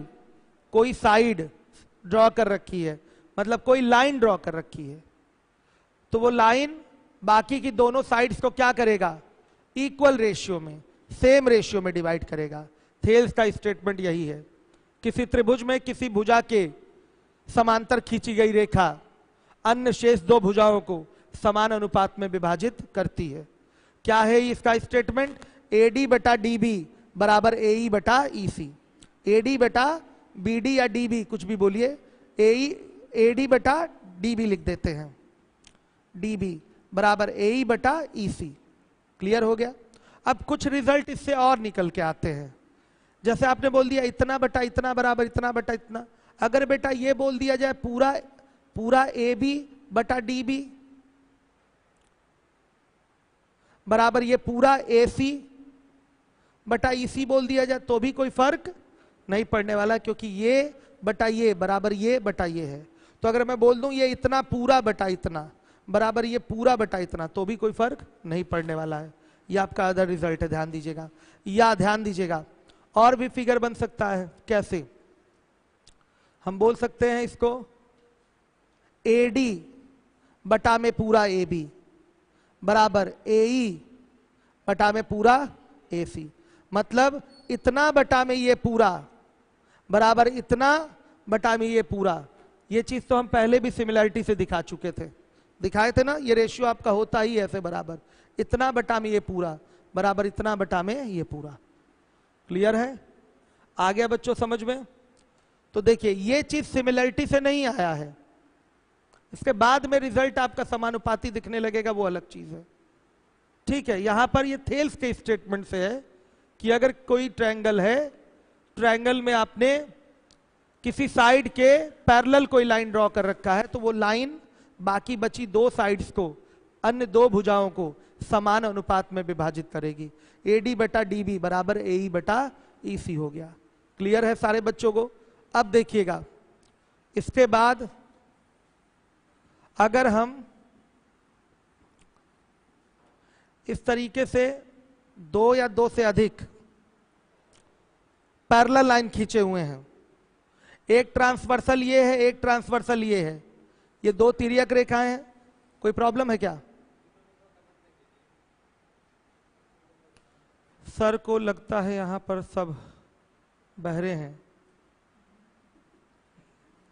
कोई साइड ड्रॉ कर रखी है, मतलब कोई लाइन ड्रॉ कर रखी है, तो वो लाइन बाकी की दोनों साइड्स को क्या करेगा? इक्वल रेशियो में, सेम रेशियो में डिवाइड करेगा। थेल्स का स्टेटमेंट यही है। किसी त्रिभुज में किसी भुजा के समांतर खींची गई रेखा अन्य शेष दो भुजाओं को समान अनुपात में विभाजित करती है। क्या है इसका स्टेटमेंट? AD बटा DB बराबर AE बटा EC। AD बटा BD या DB कुछ भी बोलिए, AD बटा DB लिख देते हैं, DB बराबर AE बटा EC। क्लियर हो गया? अब कुछ रिजल्ट इससे और निकल के आते हैं। जैसे आपने बोल दिया इतना बटा इतना बराबर इतना बटा इतना, अगर बेटा ये बोल दिया जाए पूरा AB बटा DB बराबर ये पूरा AC बटा EC बोल दिया जाए, तो भी कोई फर्क नहीं पड़ने वाला, क्योंकि ये बटा ये बराबर ये बटा ये है। तो अगर मैं बोल दूं ये इतना पूरा बटा इतना बराबर ये पूरा बटा इतना, तो भी कोई फर्क नहीं पड़ने वाला है। ये आपका अदर रिजल्ट है, ध्यान दीजिएगा। या ध्यान दीजिएगा, और भी फिगर बन सकता है। कैसे? हम बोल सकते हैं इसको AD बटा में पूरा AB बराबर AE बटा में पूरा AC, मतलब इतना बटा में ये पूरा बराबर इतना बटा में ये पूरा। ये चीज तो हम पहले भी सिमिलैरिटी से दिखा चुके थे, दिखाए थे ना, ये रेशियो आपका होता ही ऐसे बराबर इतना बटा में ये पूरा बराबर इतना बटा में ये पूरा। क्लियर है? आ गया बच्चों समझ में? तो देखिए ये चीज सिमिलैरिटी से नहीं आया है, इसके बाद में रिजल्ट आपका समानुपाती दिखने लगेगा, वो अलग चीज है। ठीक है, यहां पर ये थेल्स के स्टेटमेंट से है कि अगर कोई ट्रायंगल है, ट्रायंगल में आपने किसी साइड के पैरेलल कोई लाइन ड्रॉ कर रखा है, तो वो लाइन बाकी बची दो साइड्स को, अन्य दो भुजाओं को समान अनुपात में विभाजित करेगी। AD बटा DB बराबर AE बटा EC हो गया। क्लियर है सारे बच्चों को? अब देखिएगा, इसके बाद अगर हम इस तरीके से दो या दो से अधिक पैरेलल लाइन खींचे हुए हैं, एक ट्रांसवर्सल ये है, एक ट्रांसवर्सल ये है, ये दो तिर्यक रेखाएं हैं, कोई प्रॉब्लम है क्या? सर को लगता है यहां पर सब बहरे हैं।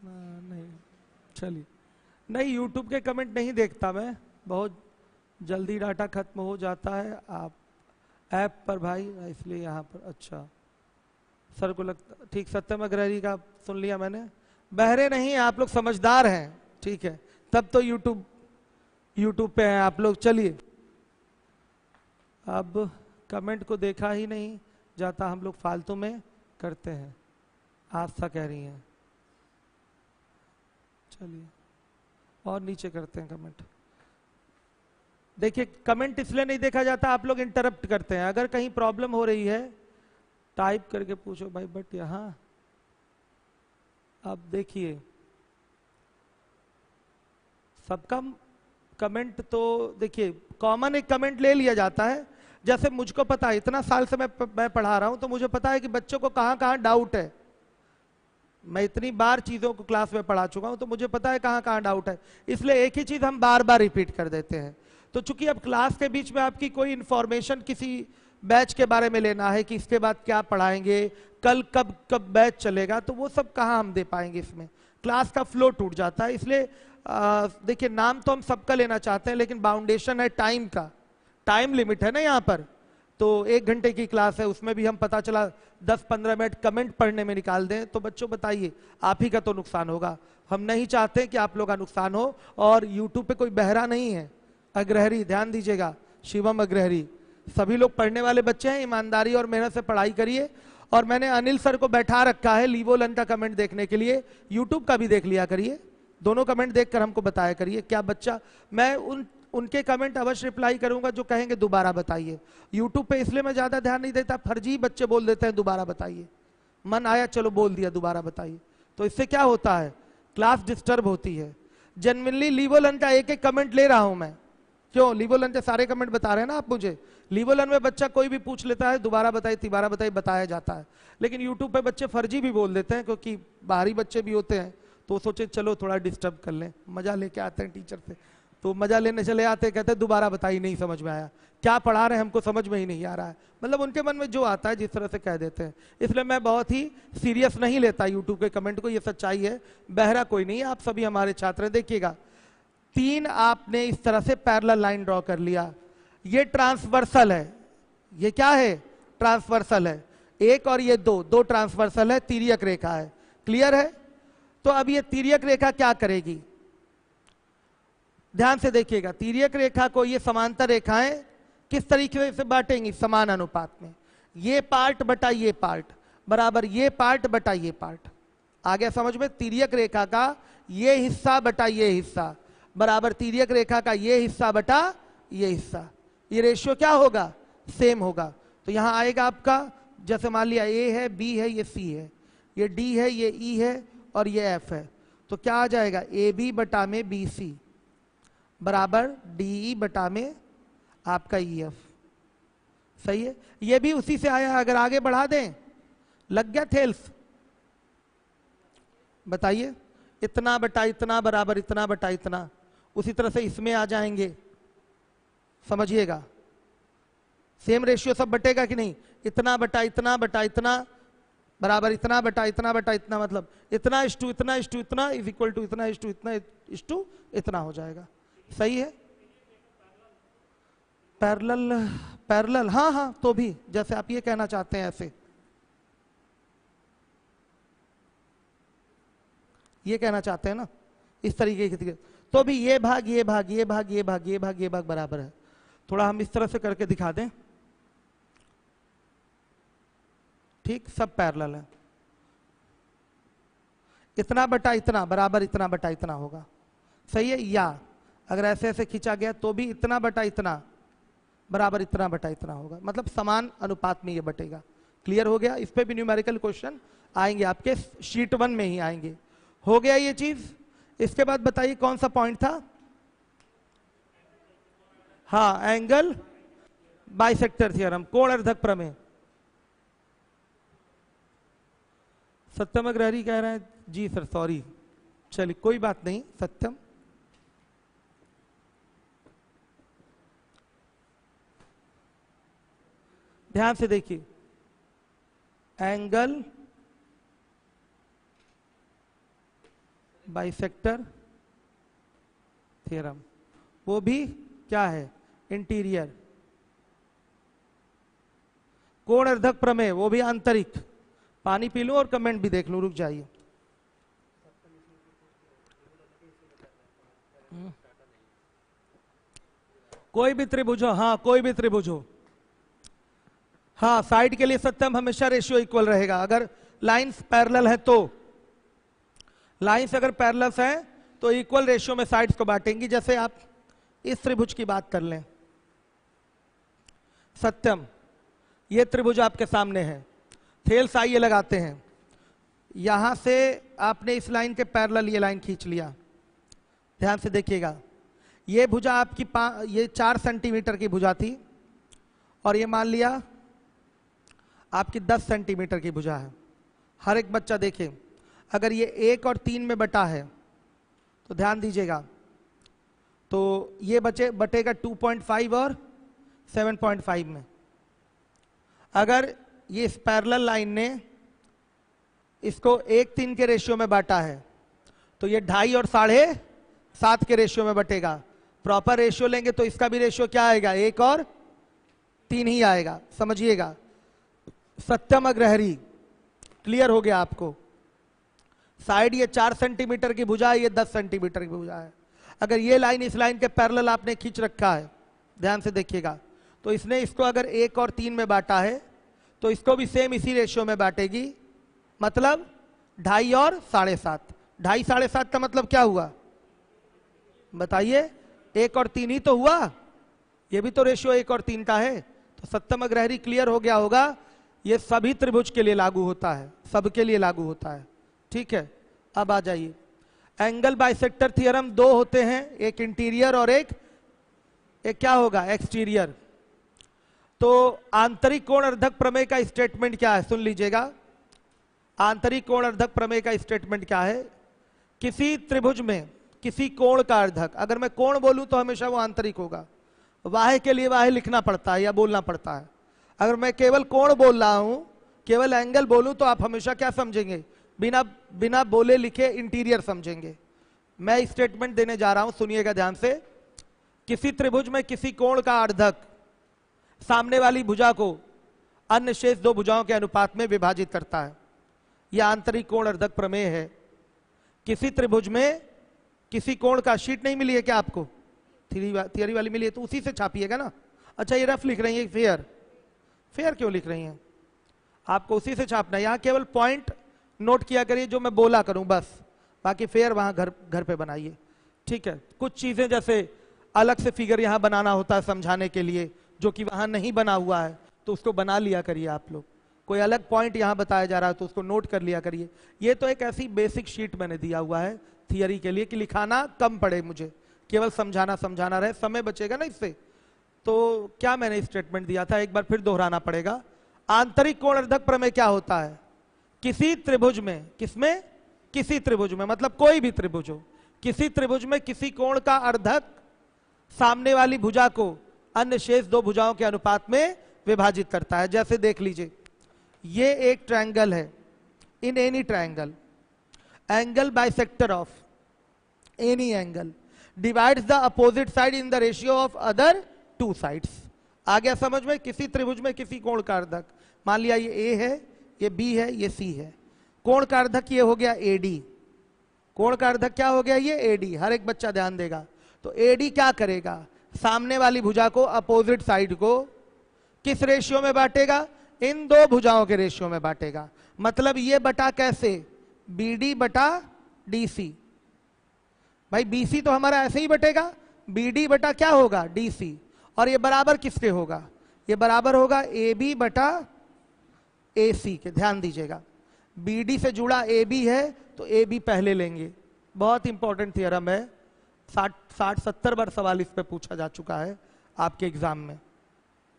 नहीं, चलिए, नहीं यूट्यूब के कमेंट नहीं देखता मैं, बहुत जल्दी डाटा खत्म हो जाता है आप ऐप पर भाई, इसलिए यहाँ पर। अच्छा, सर को लगता ठीक, सत्यम अग्रहरी का सुन लिया मैंने। बहरे नहीं, आप लोग समझदार हैं, ठीक है, तब तो यूट्यूब पे हैं आप लोग। चलिए, अब कमेंट को देखा ही नहीं जाता, हम लोग फालतू में करते हैं, आस्था कह रही हैं। चलिए और नीचे करते हैं कमेंट। देखिए कमेंट इसलिए नहीं देखा जाता, आप लोग इंटरप्ट करते हैं। अगर कहीं प्रॉब्लम हो रही है टाइप करके पूछो भाई, बट यहां अब देखिए सबका कमेंट तो देखिए कॉमन एक कमेंट ले लिया जाता है। जैसे मुझको पता है, इतना साल से मैं पढ़ा रहा हूं, तो मुझे पता है कि बच्चों को कहां कहां डाउट है। मैं इतनी बार चीजों को क्लास में पढ़ा चुका हूं, तो मुझे पता है कहां कहां डाउट है, इसलिए एक ही चीज हम बार बार रिपीट कर देते हैं। तो चूंकि अब क्लास के बीच में आपकी कोई इंफॉर्मेशन किसी बैच के बारे में लेना है कि इसके बाद क्या पढ़ाएंगे, कल कब कब बैच चलेगा, तो वो सब कहाँ हम दे पाएंगे, इसमें क्लास का फ्लो टूट जाता है। इसलिए देखिए नाम तो हम सबका लेना चाहते हैं, लेकिन बाउंडेशन है टाइम का, टाइम लिमिट है ना यहाँ पर। तो 1 घंटे की क्लास है, उसमें भी हम पता चला 10-15 मिनट कमेंट पढ़ने में निकाल दें, तो बच्चों बताइए आप ही का तो नुकसान होगा। हम नहीं चाहते कि आप लोग का नुकसान हो। और यूट्यूब पे कोई बहरा नहीं है, अग्रहरी, ध्यान दीजिएगा, शिवम अग्रहरी, सभी लोग पढ़ने वाले बच्चे हैं, ईमानदारी और मेहनत से पढ़ाई करिए। और मैंने अनिल सर को बैठा रखा है लीवोलन का कमेंट देखने के लिए, यूट्यूब का भी देख लिया करिए, दोनों कमेंट देखकर हमको बताया करिए क्या बच्चा। मैं उनके कमेंट अवश्य रिप्लाई करूंगा जो कहेंगे दोबारा बताइए। यूट्यूब पे इसलिए मैं ज्यादा ध्यान नहीं देता, फर्जी बच्चे बोल देते हैं दोबारा बताइए, मन आया चलो बोल दिया दोबारा बताइए, तो इससे क्या होता है, क्लास डिस्टर्ब होती है। जेन्युइनली लीवोलन का एक एक कमेंट ले रहा हूं मैं। क्यों? लीवोलन के सारे कमेंट बता रहे हैं ना आप मुझे। लीवोलन में बच्चा कोई भी पूछ लेता है, दोबारा बताइए तिबारा बताइए, बताया जाता है। लेकिन यूट्यूब पे बच्चे फर्जी भी बोल देते हैं, क्योंकि बाहरी बच्चे भी होते हैं, तो सोचे चलो थोड़ा डिस्टर्ब कर लें, मजा लेके आते हैं टीचर से, तो मजा लेने चले आते, कहते हैं दोबारा बताइए नहीं समझ में आया, क्या पढ़ा रहे हैं हमको समझ में ही नहीं आ रहा है। मतलब उनके मन में जो आता है जिस तरह से कह देते हैं। इसलिए मैं बहुत ही सीरियस नहीं लेता यूट्यूब के कमेंट को, ये सच्चाई है, बहरा कोई नहीं है, आप सभी हमारे छात्र हैं। देखिएगा 3 आपने इस तरह से पैरेलल लाइन ड्रॉ कर लिया, ये ट्रांसवर्सल है, ये क्या है, ट्रांसवर्सल है, एक और ये दो ट्रांसवर्सल है, तिर्यक रेखा है। क्लियर है? तो अब ये तिर्यक रेखा क्या करेगी, ध्यान से देखिएगा। तिर्यक रेखा को ये समांतर रेखाएं किस तरीके से बांटेंगी, समान अनुपात में, ये पार्ट बटा ये पार्ट बराबर ये पार्ट बटा ये पार्ट। आ गया समझ में? तिर्यक रेखा का ये हिस्सा बटा ये हिस्सा बराबर तिर्यक रेखा का ये हिस्सा बटा ये हिस्सा। ये रेशियो क्या होगा, सेम होगा। तो यहां आएगा आपका, जैसे मान लिया A है, B है, ये C है, ये D है, ये E है और ये F है, तो क्या आ जाएगा, AB बटा में BC बराबर DE बटा में आपका EF। सही है? ये भी उसी से आया, अगर आगे बढ़ा दें, लग गया थेल्स, बताइए, इतना बटा इतना बराबर इतना बटा इतना, उसी तरह से इसमें आ जाएंगे, समझिएगा, सेम रेशियो सब बटेगा कि नहीं, इतना बटा इतना बटा इतना बराबर इतना बटा इतना बटा इतना, मतलब इतना इष्टू इतना इष्टू इतना इज इक्वल टू इतना इष्टू इतना इष्टू इतना हो जाएगा। सही है। पैरेलल, पैरेलल, हाँ हाँ, तो भी जैसे आप ये कहना चाहते हैं ऐसे, ये कहना चाहते हैं ना इस तरीके की, तो भी ये भाग ये भाग ये भाग ये भाग ये भाग ये भाग बराबर है। थोड़ा हम इस तरह से करके दिखा दें, ठीक, सब पैरेलल है। इतना बटा इतना बराबर इतना बटा इतना होगा। सही है। या अगर ऐसे ऐसे खींचा गया तो भी इतना बटा इतना बराबर इतना बटा इतना होगा, मतलब समान अनुपात में ये बटेगा। क्लियर हो गया। इस पे भी न्यूमेरिकल क्वेश्चन आएंगे आपके शीट 1 में ही आएंगे। हो गया ये चीज। इसके बाद बताइए कौन सा पॉइंट था। हाँ, एंगल बाइसेक्टर थ्योरम, कोण अर्धक प्रमेय। सत्यम अग्रहरी कह रहे हैं जी सर, सॉरी, चलिए कोई बात नहीं। सत्यम, ध्यान से देखिए, एंगल बाइसेक्टर थ्योरम, वो भी क्या है, इंटीरियर। कोण अर्धक प्रमेय, वो भी आंतरिक। पानी पी लूं और कमेंट भी देख लूं, रुक जाइए। कोई भी त्रिभुज हो, हाँ कोई भी त्रिभुज हो, हाँ साइड के लिए सत्यम हमेशा रेशियो इक्वल रहेगा। अगर लाइंस पैरेलल है तो, लाइंस अगर पैरेलल है तो इक्वल रेशियो में साइड्स को बांटेंगी। जैसे आप इस त्रिभुज की बात कर लें, सत्यम, ये त्रिभुज आपके सामने है, थेल साई ये लगाते हैं, यहां से आपने इस लाइन के पैरेलल ये लाइन खींच लिया। ध्यान से देखिएगा, ये भुजा आपकी ये 4 सेंटीमीटर की भुजा थी और ये मान लिया आपकी 10 सेंटीमीटर की भुजा है। हर एक बच्चा देखे, अगर ये 1 और 3 में बटा है तो ध्यान दीजिएगा, तो ये बटेगा 2.5 और 7.5 में। अगर ये इस पैरेलल लाइन ने इसको 1:3 के रेशियो में बांटा है तो ये 2.5 और 7.5 के रेशियो में बटेगा। प्रॉपर रेशियो लेंगे तो इसका भी रेशियो क्या आएगा, 1 और 3 ही आएगा। समझिएगा, सत्यम अग्रहरी, क्लियर हो गया आपको। साइड ये 4 सेंटीमीटर की भुजा है, ये 10 सेंटीमीटर की भुजा है। अगर ये लाइन इस लाइन के पैरेलल आपने खींच रखा है, ध्यान से देखिएगा, तो इसने इसको अगर 1 और 3 में बांटा है तो इसको भी सेम इसी रेशियो में बांटेगी, मतलब 2.5 और 7.5। 2.5 7.5 का मतलब क्या हुआ बताइए, 1 और 3 ही तो हुआ, ये भी तो रेशियो 1 और 3 का है। तो सत्यम अग्रहरी क्लियर हो गया होगा। ये सभी त्रिभुज के लिए लागू होता है, सबके लिए लागू होता है। ठीक है, अब आ जाइए, एंगल बाइसेक्टर थ्योरम 2 होते हैं, एक इंटीरियर और एक क्या होगा, एक्सटीरियर। तो आंतरिक कोण अर्धक प्रमेय का स्टेटमेंट क्या है, सुन लीजिएगा। आंतरिक कोण अर्धक प्रमेय का स्टेटमेंट क्या है, किसी त्रिभुज में किसी कोण का अर्धक, अगर मैं कोण बोलूं तो हमेशा वो आंतरिक होगा, वाह्य के लिए वाह्य लिखना पड़ता है या बोलना पड़ता है। अगर मैं केवल कोण बोल रहा हूं, केवल एंगल बोलूं, तो आप हमेशा क्या समझेंगे, बिना बोले लिखे इंटीरियर समझेंगे। मैं स्टेटमेंट देने जा रहा हूं, सुनिएगा ध्यान से। किसी त्रिभुज में किसी कोण का अर्धक सामने वाली भुजा को अन्य शेष 2 भुजाओं के अनुपात में विभाजित करता है। यह आंतरिक कोण अर्धक प्रमेय है। किसी त्रिभुज में किसी कोण का, शीट नहीं मिली है क्या आपको, थियरी वाली मिली है तो उसी से छापिएगा ना। अच्छा, ये रफ लिख रही है, फेयर, फेयर क्यों लिख रही हैं, आपको उसी से छापना है। यहां केवल पॉइंट नोट किया करिए जो मैं बोला करूं बस, बाकी फेयर वहां घर पे बनाइए। ठीक है, कुछ चीजें जैसे अलग से फिगर यहां बनाना होता है समझाने के लिए, जो कि वहां नहीं बना हुआ है, तो उसको बना लिया करिए आप लोग। कोई अलग पॉइंट यहां बताया जा रहा है तो उसको नोट कर लिया करिए। ये तो एक ऐसी बेसिक शीट मैंने दिया हुआ है थियरी के लिए कि लिखाना कम पड़े, मुझे केवल समझाना रहे, समय बचेगा ना इससे। तो क्या मैंने स्टेटमेंट दिया था, एक बार फिर दोहराना पड़ेगा। आंतरिक कोण अर्धक प्रमेय क्या होता है, किसी त्रिभुज में, किसमें, किसी त्रिभुज में, मतलब कोई भी त्रिभुज हो, किसी त्रिभुज में किसी कोण का अर्धक सामने वाली भुजा को अन्य शेष 2 भुजाओं के अनुपात में विभाजित करता है। जैसे देख लीजिए, ये एक ट्रायंगल है, in any triangle angle bisector of any angle divides the opposite side in the ratio of other two sides. आ गया समझ में? किसी त्रिभुज में किसी कोण का अर्धक, मान लिया ये ए है, ये बी है, ये सी है, कोण का अर्धक ये हो गया एडी, कोण का अर्धक क्या हो गया? ये एडी। हर एक बच्चा ध्यान देगा। तो एडी क्या करेगा? सामने वाली भुजा को, अपोजिट साइड को किस रेशियो में बांटेगा? इन दो भुजाओं के रेशियो में बांटेगा। मतलब ये बटा कैसे? बीडी बटा डीसी। भाई बीसी तो हमारा ऐसे ही बटेगा, बीडी बटा क्या होगा? डीसी। और ये बराबर किसके होगा? ये बराबर होगा ए बी बटा ए सी के। ध्यान दीजिएगा, बीडी से जुड़ा ए बी है तो ए बी पहले लेंगे। बहुत इंपॉर्टेंट थियरम है, 60-70 बार सवाल इस पे पूछा जा चुका है आपके एग्जाम में,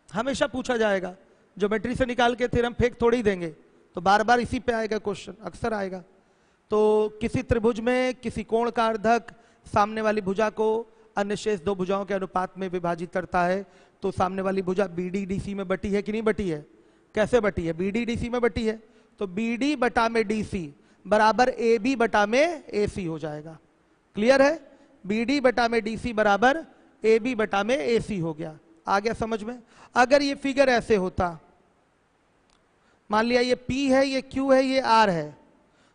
हमेशा पूछा जाएगा। ज्योमेट्री से निकाल के थ्योरम फेंक थोड़ी देंगे, तो बार बार इसी पे आएगा क्वेश्चन, अक्सर आएगा। तो किसी त्रिभुज में किसी कोण का अर्धक सामने वाली भुजा को अन्य शेष दो भुजाओं के अनुपात में विभाजित करता है। तो सामने वाली भुजा बीडी डीसी में बटी है कि नहीं बटी है? कैसे बटी है? बीडी डीसी में बटी है, तो बीडी बटा में डीसी बराबर ए बी बटा में ए सी हो जाएगा। क्लियर है? बीडी बटा में डीसी बराबर ए बी बटा में ए सी हो गया। आ गया समझ में? अगर ये फिगर ऐसे होता, मान लिया ये P है, ये Q है, ये R है,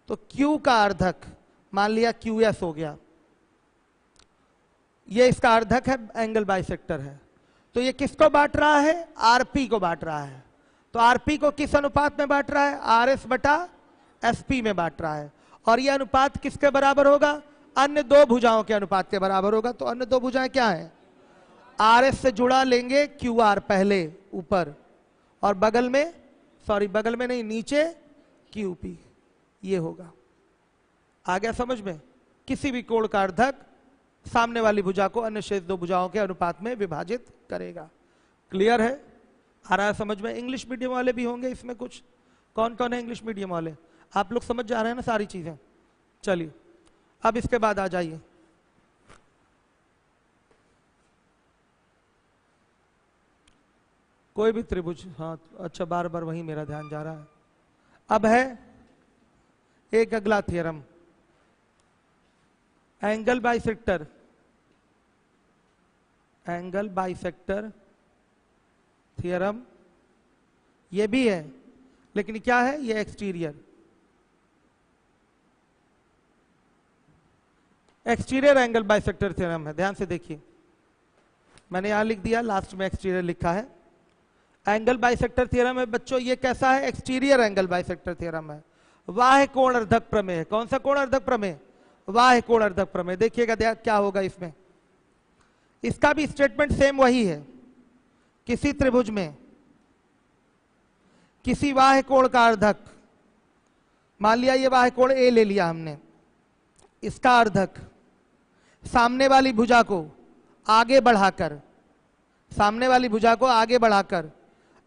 तो Q का अर्धक मान लिया QS हो गया, ये इसका अर्धक है, एंगल बाइसेक्टर है। तो ये किसको बांट रहा है? RP को बांट रहा है। तो RP को किस अनुपात में बांट रहा है? RS बटा SP में बांट रहा है। और ये अनुपात किसके बराबर होगा? अन्य दो भुजाओं के अनुपात के बराबर होगा। तो अन्य दो भुजाएं क्या है? RS से जुड़ा लेंगे QR पहले ऊपर, और बगल में, सॉरी बगल में नहीं, नीचे QP, ये होगा। आ गया समझ में? किसी भी कोण का अर्धक सामने वाली भुजा को अन्य शेष दो भुजाओं के अनुपात में विभाजित करेगा। क्लियर है? आ रहा है समझ में? इंग्लिश मीडियम वाले भी होंगे इसमें कुछ। कौन कौन है इंग्लिश मीडियम वाले? आप लोग समझ जा रहे हैं ना सारी चीजें? चलिए अब इसके बाद आ जाइए, कोई भी त्रिभुज। हाँ अच्छा, बार बार वही मेरा ध्यान जा रहा है। अब है एक अगला theorem, angle bisector. Angle bisector theorem ये भी है, लेकिन क्या है? ये exterior, exterior angle bisector theorem है। ध्यान से देखिए, मैंने यहां लिख दिया, लास्ट में एक्सटीरियर लिखा है। एंगल बाइसेक्टर थ्योरम है बच्चों, ये कैसा है? एक्सटीरियर एंगल बाइसेक्टर थ्योरम है। बाह्य कोण अर्धक प्रमेय है। कौन सा कोण अर्धक प्रमेय? बाह्य कोण अर्धक प्रमेय। देखिएगा क्या होगा इसमें। इसका भी स्टेटमेंट सेम वही है। किसी त्रिभुज में किसी बाह्य कोण का अर्धक, मान लिया ये बाह्य कोण ए ले लिया हमने, इसका अर्धक सामने वाली भुजा को आगे बढ़ाकर, सामने वाली भुजा को आगे बढ़ाकर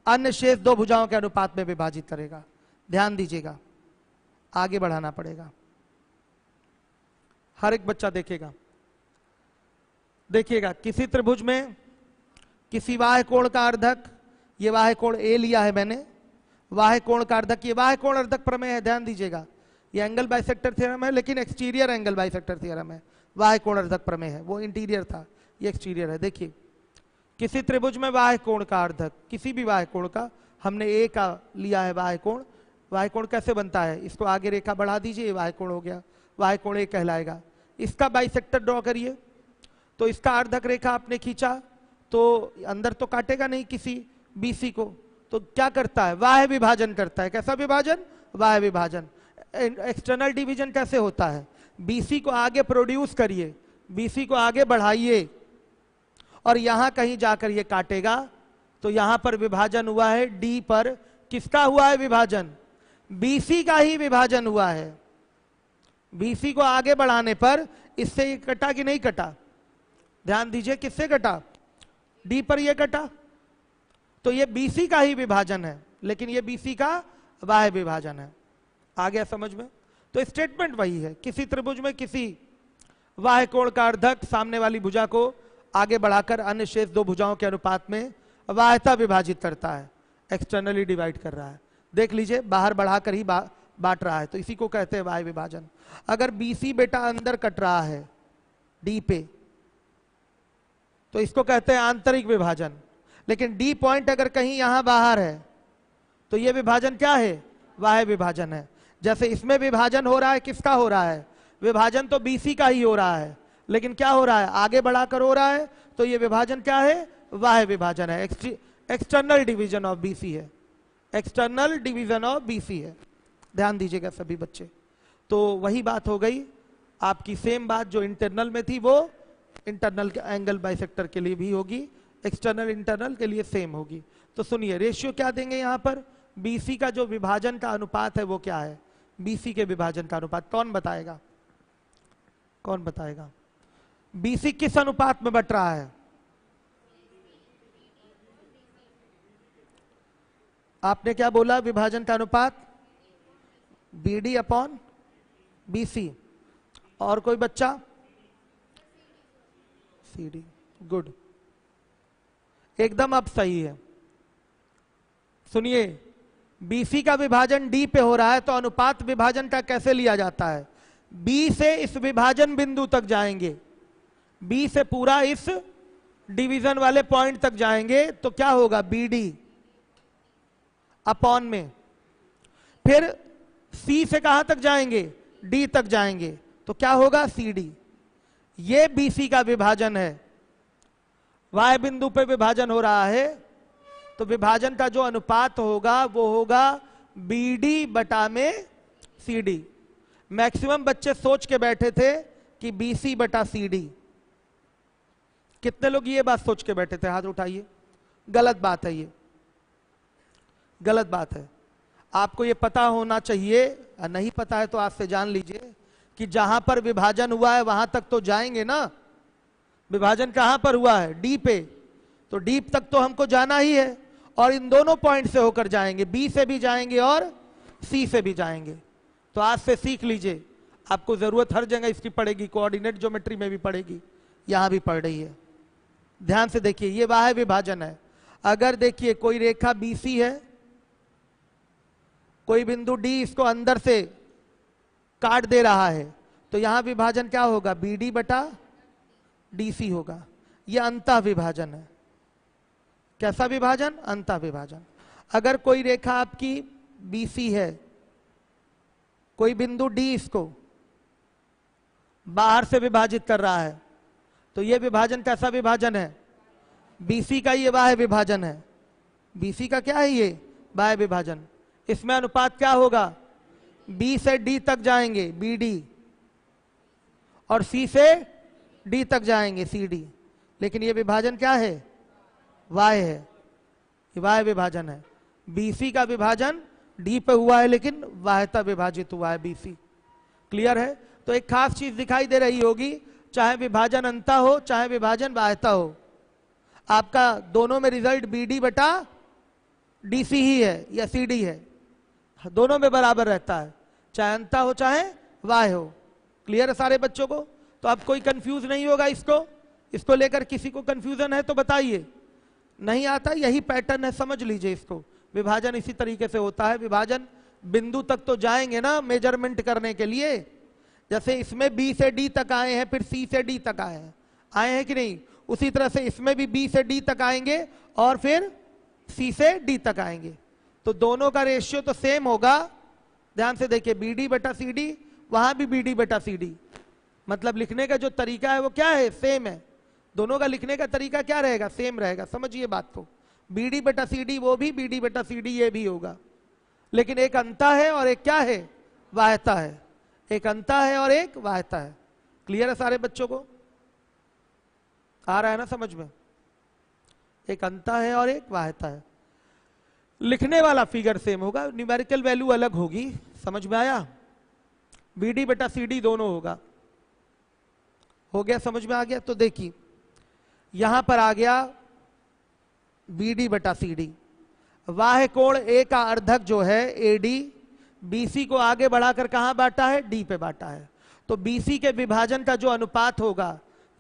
अन्य शेष दो भुजाओं के अनुपात में विभाजित करेगा। ध्यान दीजिएगा, आगे बढ़ाना पड़ेगा, हर एक बच्चा देखेगा। देखिएगा, किसी त्रिभुज में किसी बाह्य कोण का अर्धक, ये बाह्य कोण ए लिया है मैंने, बाह्य कोण का अर्धक, ये बाह्य कोण अर्धक प्रमेय है। ध्यान दीजिएगा, ये एंगल बाइसेक्टर थ्योरम है, लेकिन एक्सटीरियर एंगल बाइसेक्टर थ्योरम है। बाह्य कोण अर्धक प्रमेय है, वो इंटीरियर था, ये एक्सटीरियर है। देखिए, किसी त्रिभुज में बाह्य कोण का अर्धक, किसी भी बाह्य कोण का, हमने ए का लिया है बाह्य कोण। बाह्य कोण कैसे बनता है? इसको आगे रेखा बढ़ा दीजिए, बाह्य कोण हो गया, बाह्य कोण ए कहलाएगा। इसका बाइसेक्टर ड्रॉ करिए, तो इसका अर्धक रेखा आपने खींचा, तो अंदर तो काटेगा नहीं किसी बीसी को, तो क्या करता है? बाह्य विभाजन करता है। कैसा विभाजन? बाह्य विभाजन। एक्सटर्नल डिवीजन कैसे होता है? बीसी को आगे प्रोड्यूस करिए, बीसी को आगे बढ़ाइए, और यहां कहीं जाकर ये काटेगा, तो यहां पर विभाजन हुआ है डी पर। किसका हुआ है विभाजन? बीसी का ही विभाजन हुआ है। बीसी को आगे बढ़ाने पर इससे ये कटा कि नहीं कटा? ध्यान दीजिए, किससे कटा? डी पर ये कटा, तो ये बीसी का ही विभाजन है, लेकिन ये बीसी का बाह्य विभाजन है। आ गया समझ में? तो स्टेटमेंट वही है। किसी त्रिभुज में किसी बाह्य कोण का अर्धक सामने वाली भुजा को आगे बढ़ाकर अन्य शेष दो भुजाओं के अनुपात में बाह्यता विभाजित करता है, एक्सटर्नली डिवाइड कर रहा है। देख लीजिए बाहर बढ़ाकर ही बांट रहा है, तो इसी को कहते हैं बाह्य विभाजन। अगर BC बेटा अंदर कट रहा है D पे, तो इसको कहते हैं आंतरिक विभाजन। लेकिन D पॉइंट अगर कहीं यहां बाहर है तो यह विभाजन क्या है? बाह्य विभाजन है। जैसे इसमें विभाजन हो रहा है, किसका हो रहा है? विभाजन तो BC का ही हो रहा है, लेकिन क्या हो रहा है? आगे बढ़ाकर हो रहा है, तो यह विभाजन क्या है? बाह्य विभाजन है, एक्सटर्नल डिवीजन ऑफ BC है, एक्सटर्नल डिवीजन ऑफ BC है। ध्यान दीजिएगा सभी बच्चे। तो वही बात हो गई आपकी, सेम बात जो इंटरनल में थी वो इंटरनल एंगल बाइसेक्टर के लिए भी होगी, एक्सटर्नल इंटरनल के लिए सेम होगी। तो सुनिए रेशियो क्या देंगे यहां पर? BC का जो विभाजन का अनुपात है वो क्या है? BC के विभाजन का अनुपात कौन बताएगा? कौन बताएगा? BC किस अनुपात में बट रहा है? आपने क्या बोला? विभाजन का अनुपात BD अपॉन BC। और कोई बच्चा? CD। गुड, एकदम अब सही है। सुनिए BC का विभाजन D पे हो रहा है, तो अनुपात विभाजन का कैसे लिया जाता है? B से इस विभाजन बिंदु तक जाएंगे, B से पूरा इस डिवीजन वाले पॉइंट तक जाएंगे, तो क्या होगा? BD अपॉन में, फिर C से कहां तक जाएंगे? D तक जाएंगे, तो क्या होगा? CD। ये BC का विभाजन है, Y बिंदु पे विभाजन हो रहा है, तो विभाजन का जो अनुपात होगा वो होगा BD बटा में CD। मैक्सिमम बच्चे सोच के बैठे थे कि BC बटा CD। कितने लोग ये बात सोच के बैठे थे? हाथ उठाइए। गलत बात है, ये गलत बात है। आपको ये पता होना चाहिए, नहीं पता है तो आज से जान लीजिए कि जहां पर विभाजन हुआ है वहां तक तो जाएंगे ना। विभाजन कहां पर हुआ है? D पे, तो D तक तो हमको जाना ही है, और इन दोनों पॉइंट से होकर जाएंगे, B से भी जाएंगे और C से भी जाएंगे। तो आज से सीख लीजिए, आपको जरूरत हर जगह इसकी पड़ेगी, कोऑर्डिनेट ज्योमेट्री में भी पड़ेगी, यहां भी पड़ रही है। ध्यान से देखिए, ये बाह्य विभाजन है। अगर देखिए कोई रेखा BC है, कोई बिंदु D इसको अंदर से काट दे रहा है, तो यहां विभाजन क्या होगा? BD बटा DC होगा। यह अंतः विभाजन है। कैसा विभाजन? अंतः विभाजन। अगर कोई रेखा आपकी BC है, कोई बिंदु D इसको बाहर से विभाजित कर रहा है, तो यह विभाजन कैसा विभाजन है? BC का ये बाह्य विभाजन है। BC का क्या है? ये बाह्य विभाजन। इसमें अनुपात क्या होगा? B से D तक जाएंगे BD, और C से D तक जाएंगे CD। लेकिन ये विभाजन क्या है? Y है, ये Y विभाजन है। BC का विभाजन D पे हुआ है, लेकिन बाह्यता विभाजित हुआ है BC। क्लियर है? तो एक खास चीज दिखाई दे रही होगी, चाहे विभाजन अंतः हो चाहे विभाजन बाह्यता हो, आपका दोनों में रिजल्ट BD बटा DC ही है या CD है, दोनों में बराबर रहता है, चाहे अंतः हो चाहे Y हो। क्लियर है सारे बच्चों को? तो अब कोई कंफ्यूज नहीं होगा। इसको लेकर किसी को कंफ्यूजन है तो बताइए। नहीं आता, यही पैटर्न है, समझ लीजिए इसको। विभाजन इसी तरीके से होता है। विभाजन बिंदु तक तो जाएंगे ना मेजरमेंट करने के लिए। जैसे इसमें B से D तक आए हैं, फिर C से D तक आए हैं कि नहीं? उसी तरह से इसमें भी B से D तक आएंगे और फिर C से D तक आएंगे। तो दोनों का रेशियो तो सेम होगा। ध्यान से देखिए, BD बटा CD, वहां भी BD बटा CD। मतलब लिखने का जो तरीका है वो क्या है? सेम है। दोनों का लिखने का तरीका क्या रहेगा? सेम रहेगा। समझिए बात को। BD बटा CD वो भी, BD बटा CD ये भी होगा। लेकिन एक अंतः है और एक क्या है? बाह्यता है। एक अंतः है और एक बाह्यता है। क्लियर है सारे बच्चों को? आ रहा है ना समझ में? एक अंतः है और एक बाह्यता है। लिखने वाला फिगर सेम होगा, न्यूमेरिकल वैल्यू अलग होगी। समझ में आया? BD बटा CD दोनों होगा। हो गया? समझ में आ गया? तो देखिए यहां पर आ गया BD बटा CD। बाह्य कोण A का अर्धक जो है AD, BC को आगे बढ़ाकर कहां बांटा है? D पे बांटा है। तो BC के विभाजन का जो अनुपात होगा,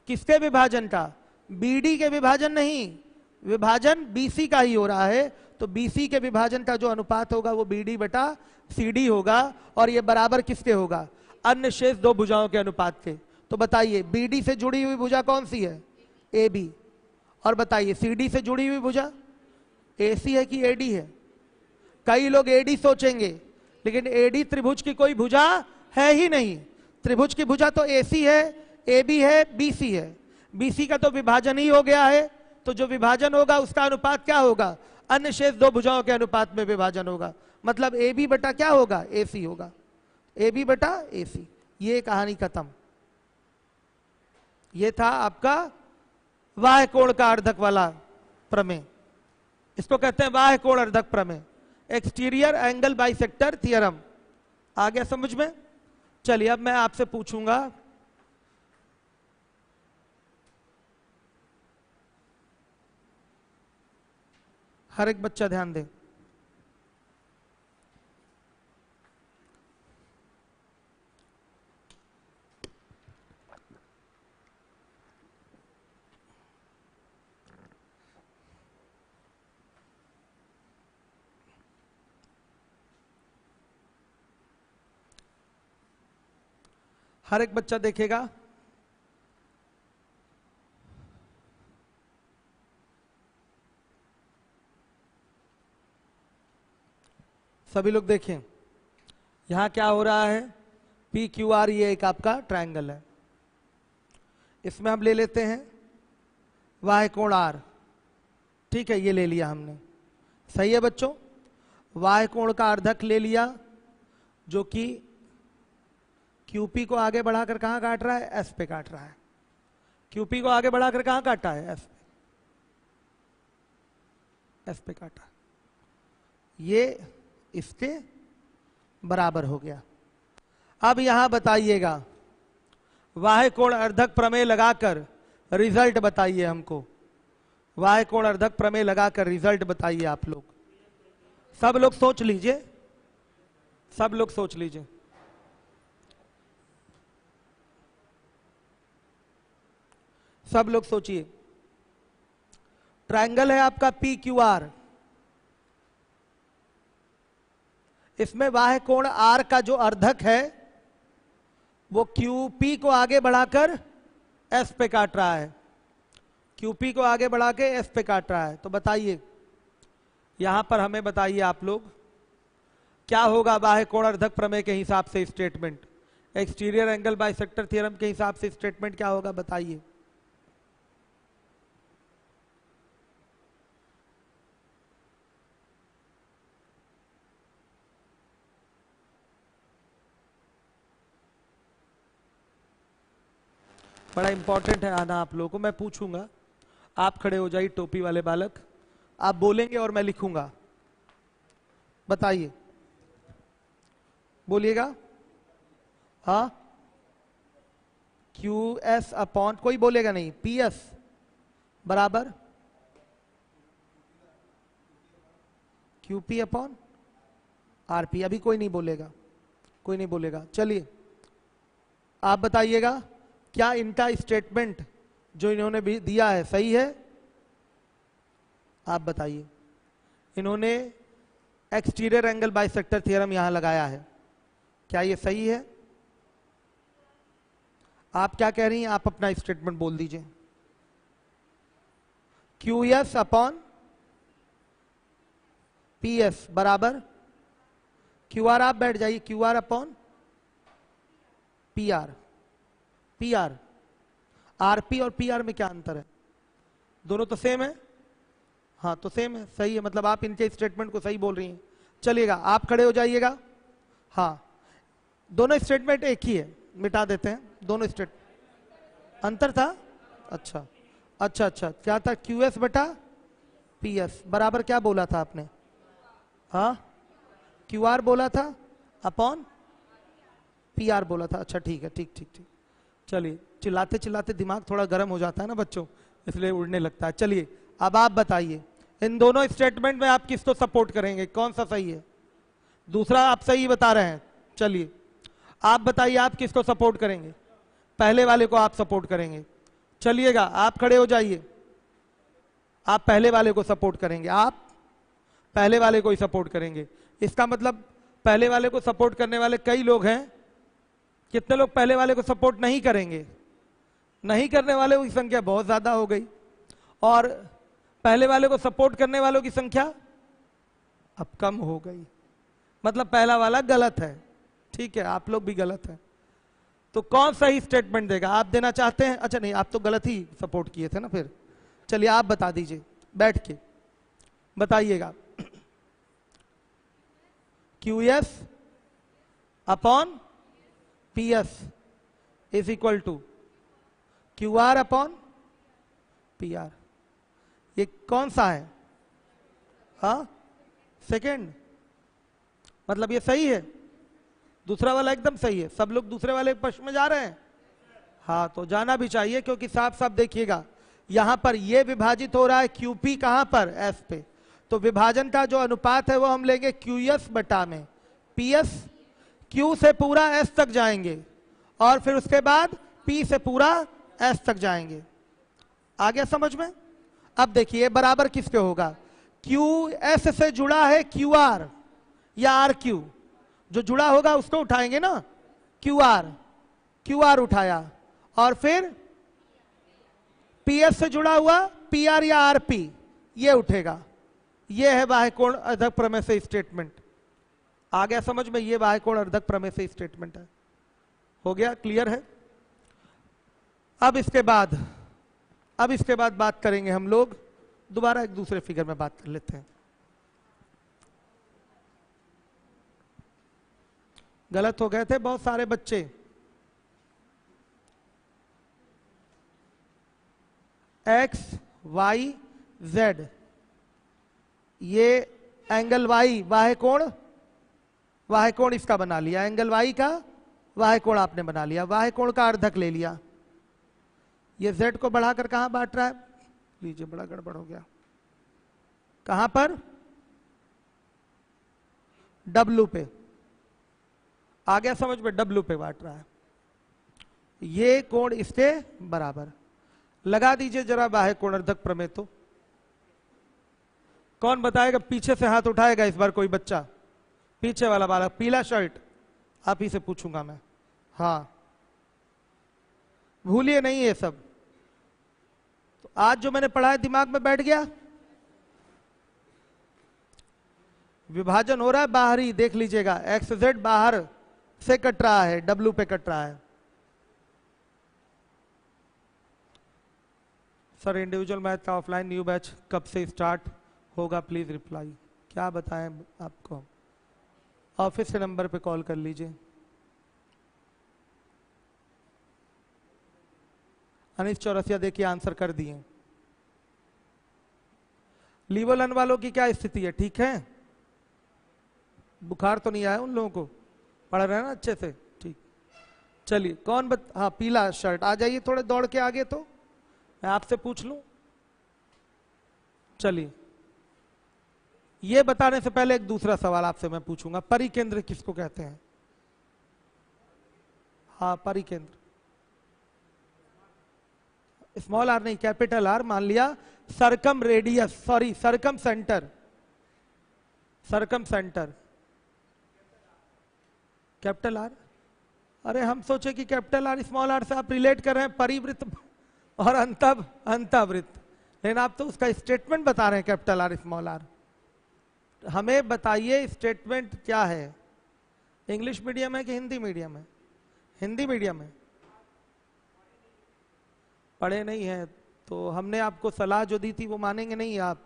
किसके विभाजन का? BD के विभाजन नहीं, विभाजन बीसी का ही हो रहा है, तो बीसी के विभाजन का जो अनुपात होगा वो बीडी बटा सीडी होगा, और ये बराबर किसके होगा? अन्य शेष दो भुजाओं के अनुपात के। तो बताइए बीडी से जुड़ी हुई भुजा कौन सी है? A B. और बताइए सीडी से जुड़ी हुई भुजा एसी है कि एडी है? कई लोग एडी सोचेंगे, लेकिन एडी त्रिभुज की कोई भुजा है ही नहीं। त्रिभुज की भुजा तो एसी है, एबी है, बीसी है। बीसी का तो विभाजन ही हो गया है, तो जो विभाजन होगा उसका अनुपात क्या होगा? अन्य शेष दो भुजाओं के अनुपात में विभाजन होगा, मतलब ए बी बटा क्या होगा? ए सी होगा, ए बी बटा ए सी। ये कहानी खत्म। ये था आपका बाह्य कोण का अर्धक वाला प्रमेय, इसको कहते हैं बाह्य कोण अर्धक प्रमेय, एक्सटीरियर एंगल बाइसेक्टर थियरम। आ गया समझ में? चलिए अब मैं आपसे पूछूंगा, हर एक बच्चा ध्यान दे। हर एक बच्चा देखेगा। सभी लोग देखें, यहां क्या हो रहा है? पी क्यू आर, ये एक आपका ट्रायंगल है। इसमें हम ले लेते हैं बाह्य कोण आर। ठीक है, ये ले लिया हमने, सही है बच्चों। बाह्य कोण का अर्धक ले लिया, जो कि क्यूपी को आगे बढ़ाकर कहां काट रहा है? एस पे काट रहा है। क्यूपी को आगे बढ़ाकर कहां काटा है? एस पे, एस पे काटा। ये इसके बराबर हो गया। अब यहां बताइएगा, बाह्य कोण अर्धक प्रमेय लगाकर रिजल्ट बताइए हमको। बाह्य कोण अर्धक प्रमेय लगाकर रिजल्ट बताइए आप लोग। सब लोग सोच लीजिए, सब लोग सोच लीजिए। सब लोग सोचिए। ट्रायंगल है आपका पी क्यू आर, इसमें बाह्य कोण आर का जो अर्धक है वो क्यूपी को आगे बढ़ाकर एस पे काट रहा है, क्यूपी को आगे बढ़ा के एस पे काट रहा है। तो बताइए यहां पर हमें बताइए आप लोग, क्या होगा बाह्य कोण अर्धक प्रमेय के हिसाब से statement? Exterior angle bisector theorem के हिसाब से स्टेटमेंट क्या होगा बताइए। बड़ा इंपॉर्टेंट है आना आप लोगों को। मैं पूछूंगा, आप खड़े हो जाइए टोपी वाले बालक, आप बोलेंगे और मैं लिखूंगा। बताइए, बोलिएगा। हाँ, क्यू एस अपॉन, कोई बोलेगा नहीं, पी एस बराबर Q P upon R P. अभी कोई नहीं बोलेगा, कोई नहीं बोलेगा। चलिए आप बताइएगा, क्या इनका स्टेटमेंट जो इन्होंने भी दिया है सही है? आप बताइए। इन्होंने एक्सटीरियर एंगल बाइसेक्टर थ्योरम यहां लगाया है, क्या ये सही है? आप क्या कह रही हैं? आप अपना स्टेटमेंट बोल दीजिए। Q S upon P S बराबर क्यू आर, आप बैठ जाइए, Q R upon P R. P R, R P और पी आर में क्या अंतर है? दोनों तो सेम है। हाँ तो सेम है, सही है, मतलब आप इनके स्टेटमेंट को सही बोल रही हैं। चलिएगा आप खड़े हो जाइएगा। हाँ, दोनों स्टेटमेंट एक ही है, मिटा देते हैं दोनों स्टेट। अंतर था? अच्छा अच्छा अच्छा, क्या था? क्यू एस बटा पी एस बराबर क्या बोला था आपने? हाँ, क्यू आर बोला था अपॉन पी आर बोला था। अच्छा ठीक है, ठीक ठीक ठीक। चलिए, चिल्लाते चिल्लाते दिमाग थोड़ा गर्म हो जाता है ना बच्चों, इसलिए उड़ने लगता है। चलिए अब आप बताइए, इन दोनों स्टेटमेंट में आप किसको सपोर्ट करेंगे? कौन सा सही है? दूसरा आप सही बता रहे हैं। चलिए आप बताइए, आप किसको सपोर्ट करेंगे? पहले वाले को आप सपोर्ट करेंगे। चलिएगा आप खड़े हो जाइए। आप पहले वाले को सपोर्ट करेंगे, आप पहले वाले को ही सपोर्ट करेंगे। इसका मतलब पहले वाले को सपोर्ट करने वाले कई लोग हैं, कितने लोग पहले वाले को सपोर्ट नहीं करेंगे? नहीं करने वालों की संख्या बहुत ज्यादा हो गई, और पहले वाले को सपोर्ट करने वालों की संख्या अब कम हो गई। मतलब पहला वाला गलत है, ठीक है, आप लोग भी गलत हैं। तो कौन सही स्टेटमेंट देगा? आप देना चाहते हैं? अच्छा नहीं, आप तो गलत ही सपोर्ट किए थे ना। फिर चलिए आप बता दीजिए, बैठ के बताइएगा। QS upon PS is equal to QR upon PR। ये कौन सा है? हाँ, सेकेंड। मतलब ये सही है, दूसरा वाला एकदम सही है। सब लोग दूसरे वाले पक्ष में जा रहे हैं। हाँ, तो जाना भी चाहिए, क्योंकि साफ साफ देखिएगा यहां पर ये विभाजित हो रहा है QP कहां पर? S पे। तो विभाजन का जो अनुपात है वो हम लेंगे QS बटा में PS। Q से पूरा S तक जाएंगे और फिर उसके बाद P से पूरा S तक जाएंगे। आ गया समझ में? अब देखिए बराबर किसके होगा? QS से जुड़ा है QR या RQ, जो जुड़ा होगा उसको उठाएंगे ना, QR उठाया, और फिर PS से जुड़ा हुआ PR या RP ये उठेगा। ये है बाह्यकोण अर्धक प्रमेय से स्टेटमेंट। आ गया समझ में? ये बाह्यकोण अर्धक प्रमेय से स्टेटमेंट है। हो गया? क्लियर है? अब इसके बाद बात करेंगे हम लोग, दोबारा एक दूसरे फिगर में बात कर लेते हैं। गलत हो गए थे बहुत सारे बच्चे। X Y Z, ये एंगल Y बाह्यकोण इसका बना लिया, एंगल Y का बाह्यकोण आपने बना लिया, बाह्यकोण का अर्धक ले लिया। ये Z को बढ़ाकर कहां बांट रहा है? लीजिए, बड़ा गड़बड़ हो गया। कहां पर? W पे। आ गया समझ में? W पे बांट रहा है। ये कोण इसके बराबर। लगा दीजिए जरा बाह्यकोण अर्धक प्रमेय। तो कौन बताएगा? पीछे से हाथ उठाएगा इस बार कोई बच्चा? पीछे वाला बालक, पीला शर्ट, आप ही से पूछूंगा मैं। हाँ, भूलिए नहीं ये सब। तो आज जो मैंने पढ़ा है दिमाग में बैठ गया? विभाजन हो रहा है बाहरी, देख लीजिएगा। XZ बाहर से कट रहा है, W पे कट रहा है। सर इंडिविजुअल मैथ का ऑफलाइन न्यू बैच कब से स्टार्ट होगा? Please reply. क्या बताएं आपको? ऑफिस के नंबर पे कॉल कर लीजिए। अनिश चौरसिया देखिए आंसर कर दिए। लीवोलन वालों की क्या स्थिति है? ठीक है? बुखार तो नहीं आया उन लोगों को? पढ़ रहे हैं ना अच्छे से? ठीक। चलिए कौन हाँ, पीला शर्ट, आ जाइए थोड़े दौड़ के आगे, तो मैं आपसे पूछ लूं। चलिए, ये बताने से पहले एक दूसरा सवाल आपसे मैं पूछूंगा। परिकेंद्र किसको कहते हैं? हाँ, परिकेंद्र। स्मॉल आर नहीं, कैपिटल आर मान लिया। Circum radius, sorry circum centre, circum centre capital R. अरे हम सोचे कि कैपिटल आर स्मॉल आर से आप रिलेट कर रहे हैं परिवृत्त और अंतःवृत्त, लेकिन आप तो उसका स्टेटमेंट बता रहे हैं कैपिटल आर स्मॉल आर। हमें बताइए स्टेटमेंट क्या है? इंग्लिश मीडियम है कि हिंदी मीडियम है? हिंदी मीडियम है। पढ़े नहीं है तो हमने आपको सलाह जो दी थी वो मानेंगे नहीं आप।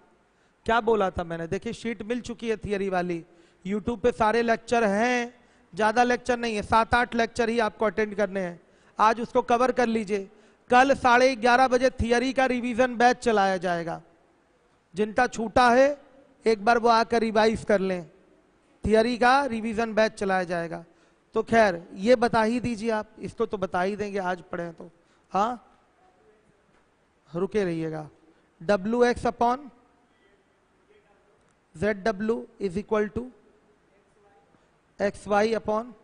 क्या बोला था मैंने? देखिए शीट मिल चुकी है थियरी वाली, यूट्यूब पे सारे लेक्चर हैं, ज्यादा लेक्चर नहीं है, 7-8 लेक्चर ही आपको अटेंड करने हैं। आज उसको कवर कर लीजिए। कल 11:30 बजे थियरी का रिवीजन बैच चलाया जाएगा। जिनका छूटा है एक बार वो आकर रिवाइज कर लें, थियरी का रिवीजन बैच चलाया जाएगा। तो खैर ये बता ही दीजिए आप, इसको तो बता ही देंगे आज पढ़े तो। हाँ, रुके रहिएगा। WX upon ZW is equal to XY upon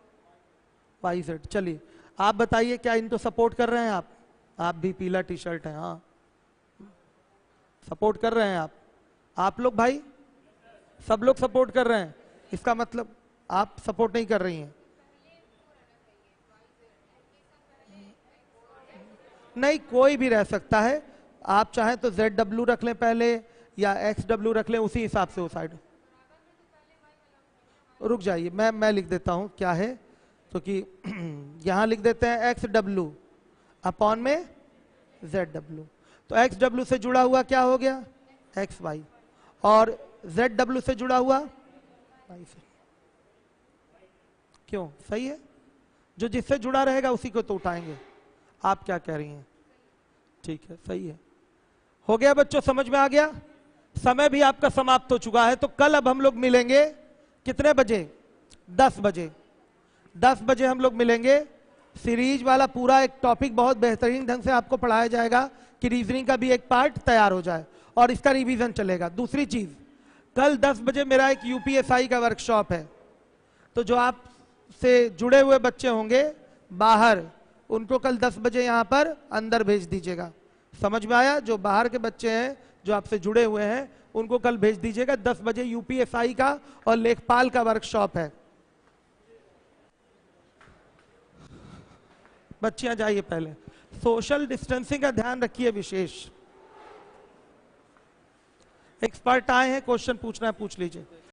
YZ। चलिए आप बताइए क्या इनको सपोर्ट कर रहे हैं आप भी पीला टी शर्ट है? हाँ, सपोर्ट कर रहे हैं आप लोग भाई, सब लोग सपोर्ट कर रहे हैं, इसका मतलब आप सपोर्ट नहीं कर रही हैं। नहीं, कोई भी रह सकता है, आप चाहें तो ZW रख लें पहले या XW रख लें, उसी हिसाब से वो साइड। रुक जाइए, मैं लिख देता हूं क्या है, तो कि यहां लिख देते हैं XW अपॉन में ZW। तो XW से जुड़ा हुआ क्या हो गया, XY, और ZW से जुड़ा हुआ Y से। क्यों, सही है, जो जिससे जुड़ा रहेगा उसी को तो उठाएंगे। आप क्या कह रही हैं, ठीक है, सही है, हो गया बच्चों, समझ में आ गया। समय भी आपका समाप्त हो चुका है, तो कल अब हम लोग मिलेंगे कितने बजे, 10 बजे। 10 बजे हम लोग मिलेंगे। सीरीज वाला पूरा एक टॉपिक बहुत बेहतरीन ढंग से आपको पढ़ाया जाएगा कि रीजनिंग का भी एक पार्ट तैयार हो जाए और इसका रिवीजन चलेगा। दूसरी चीज, कल 10 बजे मेरा एक UPSI का वर्कशॉप है, तो जो आप से जुड़े हुए बच्चे होंगे बाहर, उनको कल 10 बजे यहाँ पर अंदर भेज दीजिएगा। समझ में आया, जो बाहर के बच्चे हैं जो आपसे जुड़े हुए हैं उनको कल भेज दीजिएगा। 10 बजे UPSI का और लेखपाल का वर्कशॉप है। बच्चियां जाइए पहले, सोशल डिस्टेंसिंग का ध्यान रखिए विशेष। एक्सपर्ट आए हैं, क्वेश्चन पूछना है पूछ लीजिए।